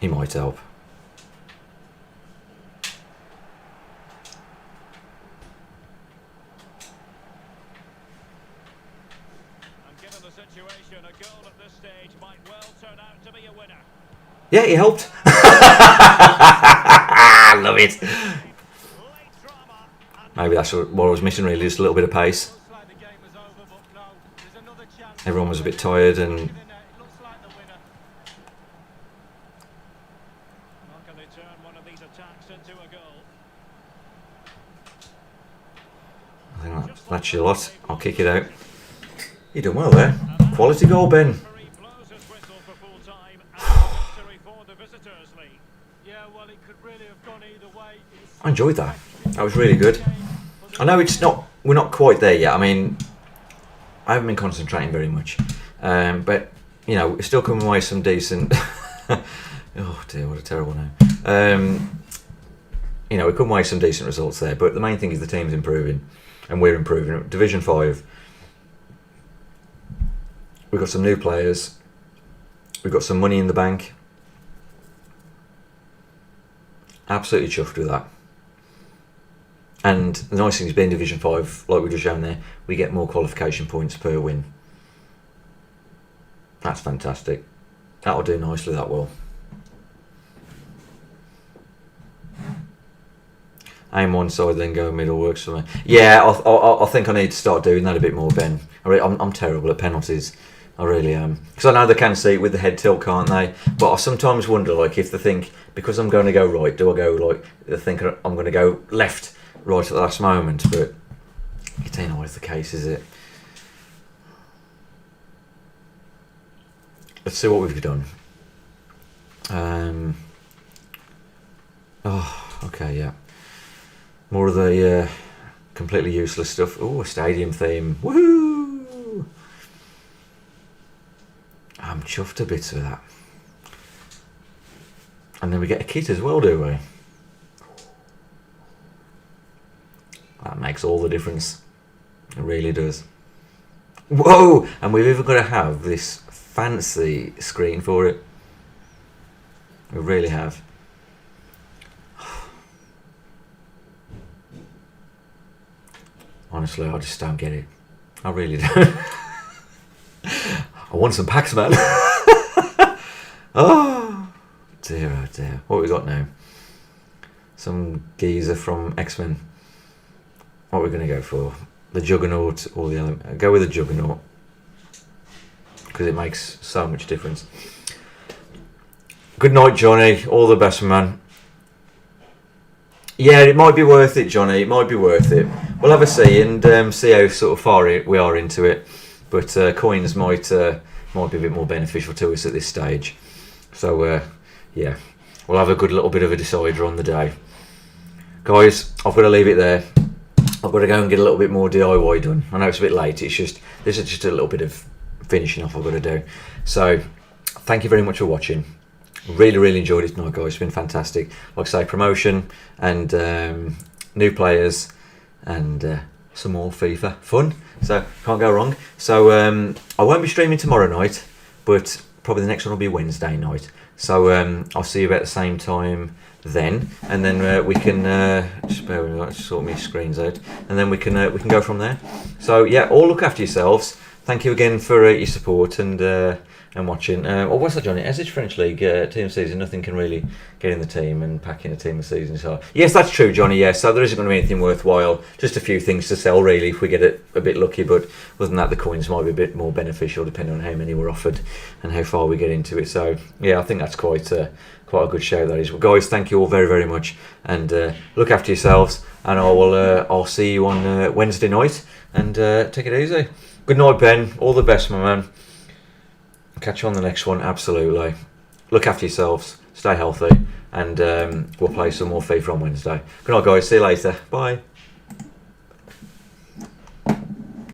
he might help. And given the situation, a goal at this stage might well turn out to be a winner. Yeah, he helped. I love it. Late drama and Maybe that's what I was missing really, just a little bit of pace. Looks like the game was over, but no, there's another chance. Everyone was a bit tired and It looks like the winner. how can they turn one of these attacks into a goal? I think that's your lot. I'll kick it out. You done well there. Quality goal, Ben. Referee blows his whistle for full time and a victory for the visitors league. Yeah, well, it could really have gone either way. It's I enjoyed that. That was really good. I know we're not quite there yet. I mean, I haven't been concentrating very much. But, you know, we're still coming away with some decent... oh dear, what a terrible name. You know, we're coming away with some decent results there. But the main thing is the team's improving. And we're improving. Division 5. We've got some new players. We've got some money in the bank. Absolutely chuffed with that. And the nice thing is being Division 5, like we've just shown there, we get more qualification points per win. That's fantastic. That'll do nicely, that will. Aim one side, then go middle works for me. Yeah, I think I need to start doing that a bit more, Ben. I'm terrible at penalties. I really am. Because I know they can see it with the head tilt, can't they? But I sometimes wonder, like, if they think, because I'm going to go right, do I go, like, they think I'm going to go left right at the last moment? But it ain't always the case, is it? Let's see what we've done. Oh, okay, yeah. More of the completely useless stuff. Oh, a stadium theme. Woohoo! I'm chuffed a bit with that. And then we get a kit as well, do we? That makes all the difference. It really does. Whoa! And we've even got to have this fancy screen for it. We really have. Honestly, I just don't get it. I really don't. I want some packs, man. Oh dear. What have we got now? Some geezer from X-Men. What are we going to go for? The Juggernaut or the Element? Go with the Juggernaut. Because it makes so much difference. Good night, Johnny. All the best, man. Yeah, it might be worth it, Johnny. It might be worth it. We'll have a see and see how sort of far we are into it. But coins might be a bit more beneficial to us at this stage. So yeah, we'll have a good little bit of a decider on the day. Guys, I've got to leave it there. I've got to go and get a little bit more DIY done. I know it's a bit late. This is just a little bit of finishing off I've got to do. So thank you very much for watching. Really enjoyed it tonight, guys. It's been fantastic. Like I say, promotion and new players and some more FIFA fun. So can't go wrong. So I won't be streaming tomorrow night, but probably the next one will be Wednesday night. So I'll see you about the same time then, and then we can just bear with me, let's sort my screens out, and then we can go from there. So yeah, all look after yourselves. Thank you again for your support and watching. Oh, what's that, Johnny? As it's French League team season, nothing can really get in the team, and packing a team of season. So yes, that's true, Johnny. Yes, so there isn't going to be anything worthwhile. Just a few things to sell, really, if we get it a bit lucky. But other than that, the coins might be a bit more beneficial depending on how many we're offered and how far we get into it. So yeah, I think that's quite a good show. That is. Well, guys, thank you all very much, and look after yourselves. And I'll see you on Wednesday night. And take it easy. Good night, Ben. All the best, my man. Catch you on the next one, absolutely. Look after yourselves, stay healthy, and we'll play some more FIFA on Wednesday. Good night, guys. See you later. Bye.